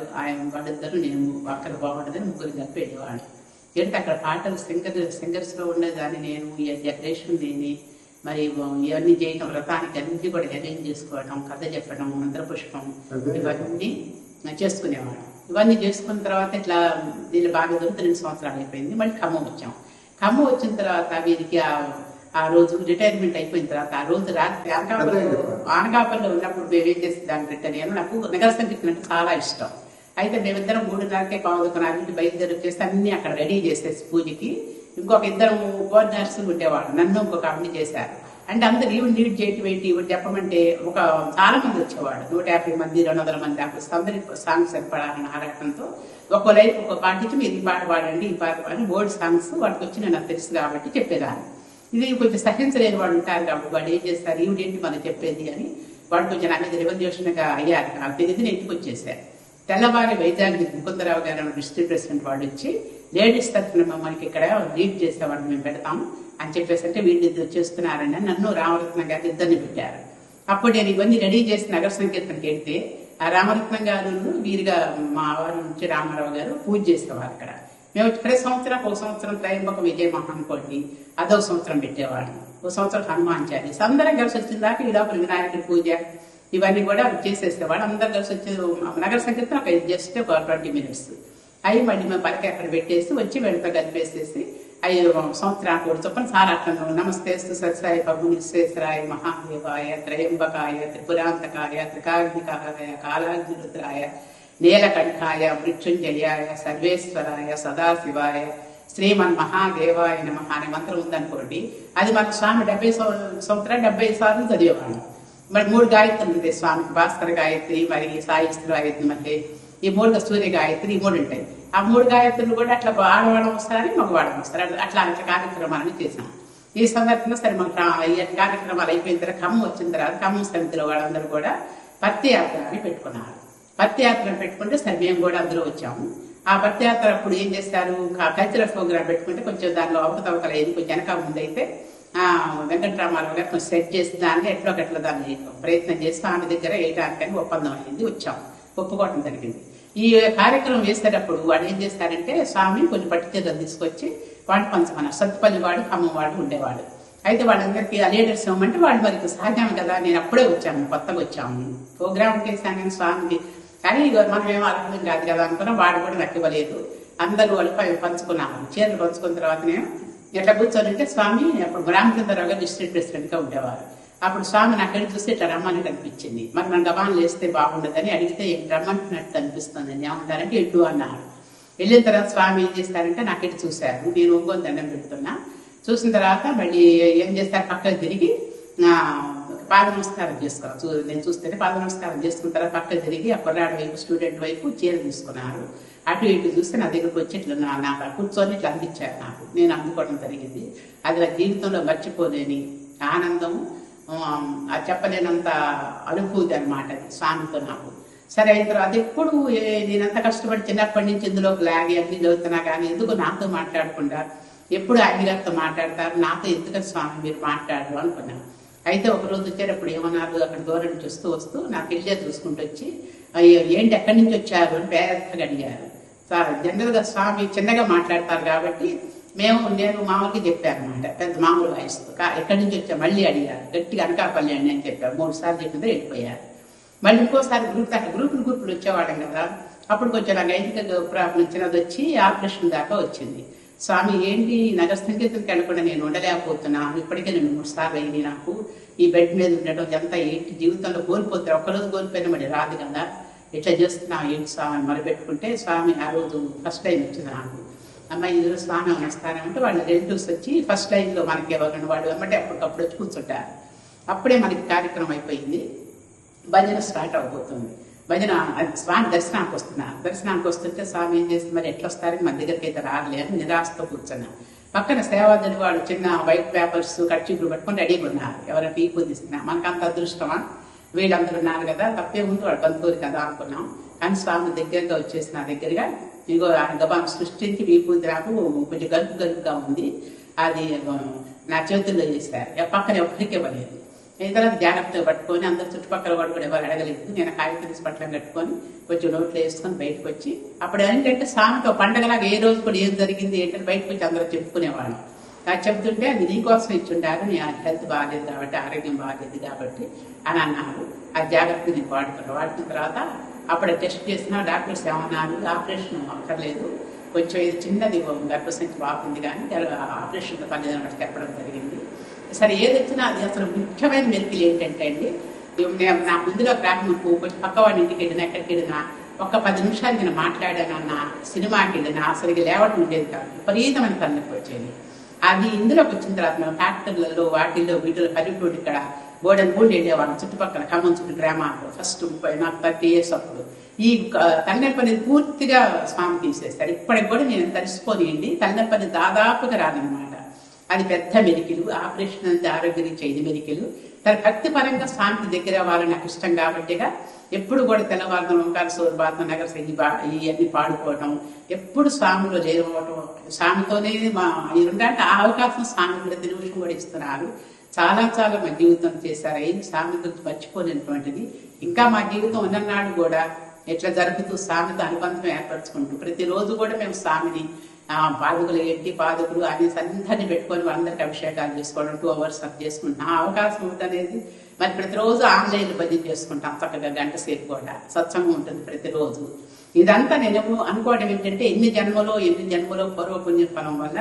వాళ్ళిద్దరు నేను అక్కడ బాగుంటుందని ముగ్గురు కలిపి వెళ్ళేవాడు. ఏంటి అక్కడ పాటలు సింగర్స్ లో ఉండేదాన్ని నేను, ఈ డెకరేషన్ దేని మరి ఇవన్నీ చేయడం, వ్రతానికి అన్ని కూడా అరేంజ్ చేసుకోవడం, కథ చెప్పడం, మంత్రపుష్పం ఇవన్నీ చేసుకునేవాడు. ఇవన్నీ చేసుకున్న తర్వాత ఇట్లా దీన్ని బాగా దొరికి 2 సంవత్సరాలు అయిపోయింది. మళ్ళీ ఖమ్మం వచ్చాం. ఖమ్మం వచ్చిన తర్వాత వీరికి ఆ రోజు రిటైర్మెంట్ అయిపోయిన తర్వాత ఆ రోజు రాత్రి ఆనకాపల్లిలో ఉన్నప్పుడు మేము ఏం చేసి దాన్ని రిటైర్ నాకు నగర సంకీర్తన అంటే చాలా ఇష్టం. అయితే మేమిద్దరం 3:30కే పావుదుకుని బయలుదేరి వచ్చేసి అన్ని అక్కడ రెడీ చేసేసి పూజకి. ఇంకొక 2 కోఆర్డినేటర్స్ ఉండేవాడు, నన్ను ఇంకొక అన్ని చేశారు. అంటే అందరు ఈవెన్ లీడ్ చేయటం ఏంటి ఇవి చెప్పమంటే చాలా మంది వచ్చేవాడు, 150 మంది 200 మంది దాకా అందరి సాంగ్స్ సరిపడాలని ఆరాటంతో ఒక్కో లైఫ్ ఒక పాటించి మీరు ఈ పాట పాడండి ఈ పాట పాడి ఓల్డ్ సాంగ్స్ వాటికి వచ్చి నాకు తెలుసు కాబట్టి చెప్పేదాన్ని. ఇది కొంచెం సహించలేని వాడు ఉంటారు కాబట్టి వాడు ఏం చేస్తారు ఈవిడేంటి మనం చెప్పేది అని వాడు కొంచెం నా మీద రెవల్యూషన్గా అయ్యారు. నాకు తెలియదు నేను ఇంటికి వచ్చేసారు. తెల్లవారి వైజాగ్ ముకుందరావు గారు డిస్ట్రిక్ట్ ప్రెసిడెంట్ వాడు వచ్చి లేడీస్ తరఫున మనకి ఇక్కడ లీడ్ చేసేవాడు మేము పెడతాం అని చెప్పేసి అంటే వీళ్ళు చేస్తున్నారని నన్ను రామరత్నం గారు ఇద్దరిని పెట్టారు. అప్పుడు నేను ఇవన్నీ రెడీ చేసి నగర సంకీర్తనకి వెళ్తే ఆ రామరత్నం గారు వీరిగా మా వారు నుంచి రామారావు గారు పూజ చేసేవారు అక్కడ. మేము ప్రతి సంవత్సరం ఒక సంవత్సరం త్రయంబక విజయ మహానుకోండి అదో సంవత్సరం పెట్టేవాడు, ఒక సంవత్సరం హనుమాన్ చాలీసా అందరం కలిసి వచ్చిన దాకా ఈ లోపల వినాయకుడి పూజ ఇవన్నీ కూడా చేసేసేవాడు. అందరు కలిసి వచ్చే నగర సంకీర్తన ఒక జస్ట్ ఒక 20 minutes అవి మళ్ళీ మేము పలకి అక్కడ పెట్టేసి వచ్చి వెళ్తా కలిపేసేసి అవి సంవత్సరానికి కూడా చొప్పున సారాటంలో నమస్తే సత్సాయి పద్మనిశ్వేశ్వరాయ మహాదేవాయ త్రయంబకాయ త్రిపురాంతకాయ త్రికాగ్నికాయ కాలాగ్నిరుద్రాయ నీలకంఠాయ మృత్యుంజయాయ సర్వేశ్వరాయ సదాశివాయ శ్రీమన్ మహాదేవాయ నమః అనే మంత్రం ఉందనుకోండి. అది మన స్వామి 70 సంవత్సరాలు 70 సార్లు చదివేవాడు. మరి 3 గాయత్రులు ఉంటాయి స్వామికి, భాస్కర గాయత్రి, మరి సాయిస్త్ర గాయత్రి, మళ్ళీ ఈ 3 సూర్య గాయత్రి, ఈ 3 ఉంటాయి. ఆ 3 గాయత్రులు కూడా అట్లా ఆడవాళ్ళం వస్తారని మగవాళ్ళం వస్తారు. అట్లా కార్యక్రమాలను చేశాం. ఈ సందర్భంగా సరే మాకు కార్యక్రమాలు అయిపోయిన తర్వాత ఖమ్మం వచ్చిన తర్వాత ఖమ్మం సమితిలో వాళ్ళందరూ కూడా పత్తి యాత్ర అని పెట్టుకున్నారు. పత్తి యాత్రను పెట్టుకుంటే సరే మేము కూడా అందరూ వచ్చాము. ఆ పత్తి యాత్ర అప్పుడు ఏం చేస్తారు, కల్చరల్ ప్రోగ్రామ్ పెట్టుకుంటే కొంచెం దానిలో అవకతవకలు అయింది. కొంచెం వెనక ముందు అయితే వెంకటరామారావు గారు కొంచెం సెట్ చేసి దాన్ని ఎట్లా దాన్ని ప్రయత్నం చేసి ఆమె దగ్గర వేయడానికని ఒప్పందం అయింది. వచ్చాము, ఒప్పుకోవటం జరిగింది. ఈ కార్యక్రమం చేసేటప్పుడు వాడు ఏం చేస్తారంటే స్వామి కొన్ని పట్టు చీరలు తీసుకొచ్చి వాడు పంచమన్నారు. సత్తుపల్లి వాడు ఖమ్మం వాడు ఉండేవాడు. అయితే వాళ్ళందరికీ ఆ లీడర్స్ ఇవ్వమంటే వాళ్ళు మరి సాధ్యం కదా, నేను అప్పుడే వచ్చాను, కొత్తగా వచ్చాము, ప్రోగ్రామ్ చేశాను స్వామికి, కానీ మనం ఏమో అర్థం కాదు కదా అనుకున్నాం. వాడు కూడా నాకు ఇవ్వలేదు. అందరూ వాళ్ళు పంచుకున్నాము. చీరలు పంచుకున్న తర్వాత నేను ఎట్లా కూర్చొని స్వామి అప్పుడు రామచంద్రరావు గారు డిస్ట్రిక్ట్ ప్రెసిడెంట్ గా ఉండేవారు. అప్పుడు స్వామి నాకు వెళ్ళి చూస్తే ఇట్లా రమ్మని కనిపించింది. మరి నన్ను గబాన్లు వేస్తే బాగుండదని అడిగితే రమ్మంటున్నట్టు కనిపిస్తుంది, ఏమంటారంటే ఎడ్డు అన్నారు. వెళ్ళిన తర్వాత స్వామి ఏం చేస్తారంటే నాకు ఇటు చూశారు. నేను ఒంగోలు దండం పెడుతున్నా. చూసిన తర్వాత మళ్ళీ ఏం చేస్తారు, పక్కకు తిరిగి పాద నమస్కారం చేసుకోవాలి. నేను చూస్తేనే పాద నమస్కారం చేసుకున్న తర్వాత పక్కకు తిరిగి ఆ కుర్రాడి వైపు స్టూడెంట్ వైపు చీర తీసుకున్నారు. అటు ఇటు చూస్తే నా దగ్గరకు వచ్చి ఇట్లా నాకు కూర్చొని ఇట్లా అందించారు. నాకు నేను అందుకోవడం జరిగింది. అది నా జీవితంలో మర్చిపోలేని ఆనందము, అది చెప్పలేనంత అనుభూతి అనమాట స్వామితో నాకు. సరే అయిన తర్వాత ఎప్పుడు నేనంత కష్టపడి చిన్నప్పటి నుంచి ఇందులోకి లాగి అన్ని చదువుతున్నా కానీ ఎందుకు నాతో మాట్లాడకుండా ఎప్పుడు ఆయన గారితో మాట్లాడతారు, నాతో ఎందుకని స్వామి మీరు మాట్లాడరు అనుకున్నాను. అయితే ఒకరోజు వచ్చేటప్పుడు ఏమన్నారు, అక్కడ దూరం నుంచి వస్తూ నాకు ఇల్లే చూసుకుంటూ వచ్చి ఏంటి ఎక్కడి నుంచి వచ్చారు అని పేదగా అడిగారు. జనరల్ గా స్వామి చిన్నగా మాట్లాడతారు కాబట్టి నేను మామూలుగా చెప్పాను అనమాట, పెద్ద మామూలు వయసుతో. ఎక్కడి నుంచి వచ్చా మళ్ళీ అడిగారు. గట్టిగా అనకాపల్లి అండి అని చెప్పారు. 3 సార్లు చెప్పిందో వెళ్ళిపోయారు. మళ్ళీ ఇంకోసారి గ్రూపులు వచ్చేవాళ్ళం కదా, అప్పుడు కొంచెం నాకు ఐదిక ప్రాబ్లం చిన్నది వచ్చి ఆపరేషన్ దాకా వచ్చింది. స్వామి ఏంటి నగర సంకీర్తనకి వెళ్ళకుండా నేను ఉండలేకపోతున్నాను, ఇప్పటికే 2-3 సార్లు అయింది నాకు ఈ బెడ్ మీద ఉండడం ఎంత ఏంటి జీవితంలో కోల్పోతే ఒక్కరోజు కోల్పోయినా మరి రాదు కదా, ఇట్లా చేస్తున్నా ఏంటి స్వామి మొదలుపెట్టుకుంటే స్వామి ఆ రోజు ఫస్ట్ టైం వచ్చింది నాకు. అమ్మాయి ఇందులో స్వామి వస్తానంటే వాళ్ళు రిలేటివ్స్ వచ్చి ఫస్ట్ లైన్లో మనకి ఎవరైనా వాడు అమ్మంటే అప్పటికప్పుడు వచ్చి కూర్చుంటారు. అప్పుడే మనకి కార్యక్రమం అయిపోయింది. భజన స్టార్ట్ అవబోతుంది. భజన స్వామి దర్శనానికి వస్తుంటే స్వామి ఏం చేసి మరి ఎట్లా వస్తారని మన దగ్గరికి అయితే రాలే అని నిరాశతో కూర్చున్నా. పక్కన సేవాదులు వాడు చిన్న వైట్ పేపర్స్ కట్చీపులు పట్టుకొని రెడీగా ఉన్నారు. ఎవరైనా టీ పొందిస్తున్నా మనకు అంత అదృష్టమా, వీళ్ళందరూ ఉన్నారు కదా, తప్పే ఉంది వాడు బంధువులు కదా అనుకున్నాం. కానీ స్వామి దగ్గరగా వచ్చేసి నా దగ్గరగా ఇగో గబాను సృష్టించి వీపూది నాకు కొంచెం గలుపుగా ఉంది, అది నా చేతుల్లో చేశారు. పక్కన ఎవరికి ఇవ్వలేదు. తర్వాత జాగ్రత్తగా పట్టుకొని అందరు చుట్టుపక్కల వాడు కూడా ఎవరు అడగలేదు. నేను కాగితం పట్లం కట్టుకొని కొంచెం నోట్లో వేసుకొని బయటకు వచ్చి అప్పుడు ఏంటంటే స్వామితో పండగలాగా ఏ రోజు కూడా ఏం జరిగింది ఏంటంటే బయటకు వచ్చి అందరూ చెప్పుకునేవాడు. నాకు చెప్తుంటే అది నీకోసం ఇచ్చుంటారు, నీ హెల్త్ బాగాలేదు కాబట్టి, ఆరోగ్యం బాగాలేదు కాబట్టి అని అన్నారు. ఆ జాగ్రత్తగా నేను వాడుకున్న తర్వాత అప్పుడే టెస్ట్ చేసిన డాక్టర్స్ ఏమన్నారు, ఆపరేషన్ అక్కర్లేదు, కొంచెం ఇది చిన్నది గర్భసంచి బాగుంది కానీ ఆపరేషన్ పని చెప్పడం జరిగింది. సరే ఏది వచ్చినా అది అసలు ముఖ్యమైన మెరుకులు ఏంటంటే అండి, నా ముందులో రాకముందు కొంచెం పక్కవాడి ఇంటికి వెళ్ళినా ఎక్కడికి వెళ్ళినా ఒక్క 10 నిమిషాలు నేను మాట్లాడానన్నా, సినిమాకి వెళ్ళినా అసలు లేవటం ఉండేది కాదు, విపరీతమైన తలనొప్పి వచ్చేది. అది ఇందులోకి వచ్చిన తర్వాత మేము ఫ్యాక్టరీలలో వాటిల్లో వీటిలో పల్లెటూరు ఇక్కడ బోర్డన్ బోర్డు వెళ్ళేవాళ్ళం చుట్టుపక్కల ఖమ్మం చుట్టూ గ్రామాల్లో. ఫస్ట్ నాకు 30 years అప్పుడు ఈ తలనొప్పి అనేది పూర్తిగా స్వామి తీసేస్తారు. ఇప్పటికి కూడా నేను తడిసిపోనియండి, తలనొప్పి అనేది దాదాపుగా రాదనమాట. అది పెద్ద మెరికలు. ఆపరేషన్ అనేది ఆరోగ్య రీత్యా 5 మెరికలు. తన భక్తి పరంగా స్వామికి దగ్గర అవ్వాలని నాకు ఇష్టం కాబట్టిగా ఎప్పుడు కూడా తెల్లవారుదం ఓంకార సూర్యబాధ నగర ఇవన్నీ పాడుకోవటం, ఎప్పుడు స్వామిలో చేరుకోవటం, స్వామితోనే ఉండడానికి ఆ అవకాశం స్వామి కూడా నిమిషం కూడా ఇస్తున్నారు. చాలా చాలా మా జీవితం చేశారు. ఏం స్వామి గురించి మర్చిపోలేనటువంటిది. ఇంకా మా జీవితం ఉన్ననాడు కూడా ఎట్లా జరుగుతూ స్వామితో అనుబంధం ఏర్పరచుకుంటూ ప్రతిరోజు కూడా మేము స్వామిని పాదుకులు ఏంటి పాదుకులు అనేసి అందరినీ పెట్టుకొని వాళ్ళందరికీ అభిషేకాలు చేసుకోవడం 2 hours అప్ చేసుకుంటాం. ఆ అవకాశం ఉంటుంది. మరి ప్రతిరోజు ఆన్లైన్లో భజన చేసుకుంటాం చక్కగా 1 గంట సేపు కూడా సత్సంగం ఉంటుంది ప్రతిరోజు. ఇదంతా నేను అనుకోవడం ఏంటంటే ఎన్ని జన్మలో పూర్వపుణ్య ఫలం వల్ల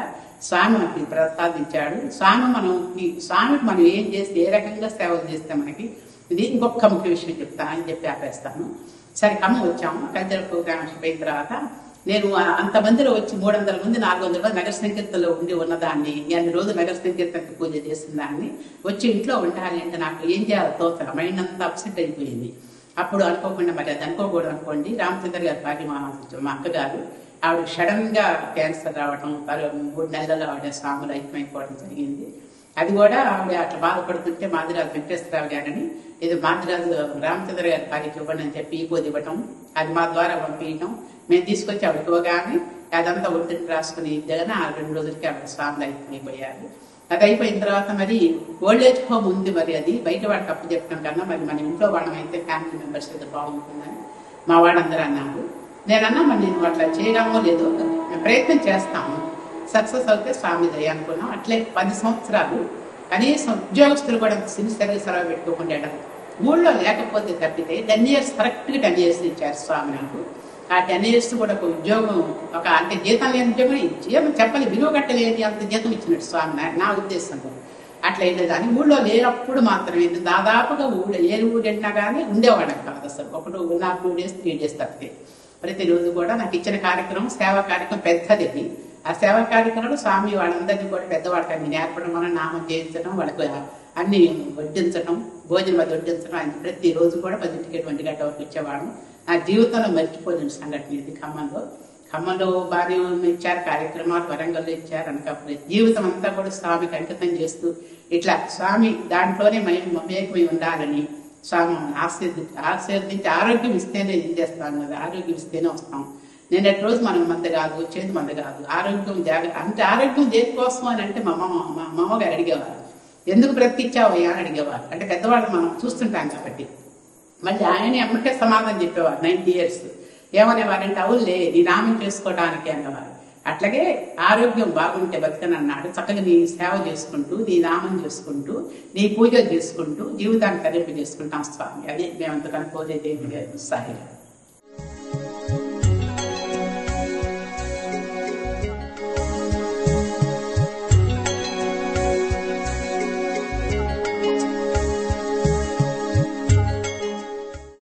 స్వామి మనకి ప్రసాదించాడు. స్వామికి మనం ఏం చేస్తే ఏ రకంగా సేవలు చేస్తే మనకి ఇది ఇంకొక ముఖ్య విషయం చెప్తాను అని చెప్పి ఆపేస్తాను. సరే ఖమ్మం వచ్చాము. కల్చరల్ ప్రోగ్రామ్స్ అయిన తర్వాత నేను అంతమందిలో వచ్చి 300 మంది 400 మంది నగర సంకీర్తనలో ఉన్నదాన్ని, అన్ని రోజులు నగర సంకీర్తనకి పూజ చేసిన దాన్ని వచ్చి ఇంట్లో ఉండాలి అంటే నాకు ఏం చేయాలో తోచక మైండ్ అంతా అప్సెట్ అయిపోయింది. అప్పుడు అనుకోకుండా మరి అది అనుకోకూడదు అనుకోండి, రామచంద్ర గారి భార్య మా అక్కగారు ఆవిడ సడన్ గా క్యాన్సర్ రావడం, 3 నెలల్లో ఆవిడ స్వాములు ఐక్యమైపోవడం జరిగింది. అది కూడా ఆవిడ అట్లా బాధపడుతుంటే మాదిరాజు వెంకటేశ్వరరావు గారని ఇది మాదిరాజు రామచంద్ర గారి భార్యకి ఇవ్వండి అని చెప్పి ఈ పోది ఇవ్వటం, అది మా ద్వారా పంపించడం, మేము తీసుకొచ్చి ఆవిడకి ఇవ్వగానే అదంతా ఒత్తిడి రాసుకుని ఇద్దరు ఆ 2 రోజులకి ఆవిడ స్వాములు అయిపోయారు. అది అయిపోయిన తర్వాత మరి ఓల్డ్ ఏజ్ హోమ్ ఉంది, మరి అది బయట వాడికి అప్పు చెప్పడం కన్నా మరి మన ఇంట్లో వాళ్ళం అయితే ఫ్యామిలీ మెంబర్స్ అయితే బాగుంటుందని మా వాళ్ళందరూ అన్నారు. నేనన్నా మరి నేను అట్లా చేయడమో లేదో మేము ప్రయత్నం చేస్తాము, సక్సెస్ అవుతే స్వామి దయ అనుకున్నాం. అట్లే 10 సంవత్సరాలు కనీసం ఉద్యోగస్తులు కూడా సిన్సియర్గా సెలవు పెట్టుకోకుండా ఊళ్ళో లేకపోతే తప్పితే 10 years కరెక్ట్గా 10 years ఇచ్చారు స్వామి నాకు. ఆ 10 years కూడా ఒక ఉద్యోగం, ఒక అంటే జీతం లేని ఉద్యోగం, జీతం చెప్పని విలువ కట్టలేని అంత జీతం ఇచ్చినట్టు స్వామి నా ఉద్దేశంలో. అట్లా వెళ్ళేది కానీ ఊళ్ళో లేనప్పుడు మాత్రమే దాదాపుగా ఊళ్ళో ఏ ఊరు వెళ్ళినా కానీ ఉండేవాళ్ళం కాదు అసలు. ఒకటి 2 days 3 days తప్పితే ప్రతిరోజు కూడా నాకు ఇచ్చిన కార్యక్రమం సేవా కార్యక్రమం పెద్దది. ఆ సేవా కార్యక్రమంలో స్వామి వాళ్ళందరినీ కూడా పెద్దవాళ్ళకి అన్ని నేర్పడం వల్ల నామం చేయించడం, వాళ్ళకి అన్ని వడ్డించడం, భోజనం అది వడ్డించడం, అది ప్రతిరోజు కూడా 10 1 గంట వరకు ఇచ్చేవాళ్ళం. నా జీవితంలో మర్చిపోలేని సంఘటన ఇది. ఖమ్మంలో భారీ ఇచ్చారు కార్యక్రమాలు, వరంగల్లో ఇచ్చారు, అనకాపల్లి. జీవితం అంతా కూడా స్వామికి అంకితం చేస్తూ ఇట్లా స్వామి దాంట్లోనే మేకమై ఉండాలని స్వామి ఆశీర్వదించి ఆరోగ్యం ఇస్తేనే ఏం చేస్తాం కదా, ఆరోగ్యం ఇస్తేనే వస్తాం. నిన్నటి రోజు మనం మంద కాదు, వచ్చేది మంద కాదు. ఆరోగ్యం అంటే ఆరోగ్యం దేనికోసం అని అంటే మా మామగారు అడిగేవారు, ఎందుకు బ్రతికిచ్చావయ్యా అని అడిగేవారు. అంటే పెద్దవాళ్ళు మనం చూస్తుంటాం కాబట్టి. మళ్ళీ ఆయన ఎమ్మటే సమాధానం చెప్పేవారు. 90 years ఏమనేవారంటే, అవునులే నీ నామం చేసుకోవడానికి అనేవారు. అట్లాగే ఆరోగ్యం బాగుంటే బతకనన్నాడు. చక్కగా నీ సేవ చేసుకుంటూ, నీ నామం చేసుకుంటూ, నీ పూజలు చేసుకుంటూ జీవితాన్ని తరింపు చేసుకుంటాం స్వామి. అదే మేమంతకన్నా కోరేది ఏమి లేదు సాయి.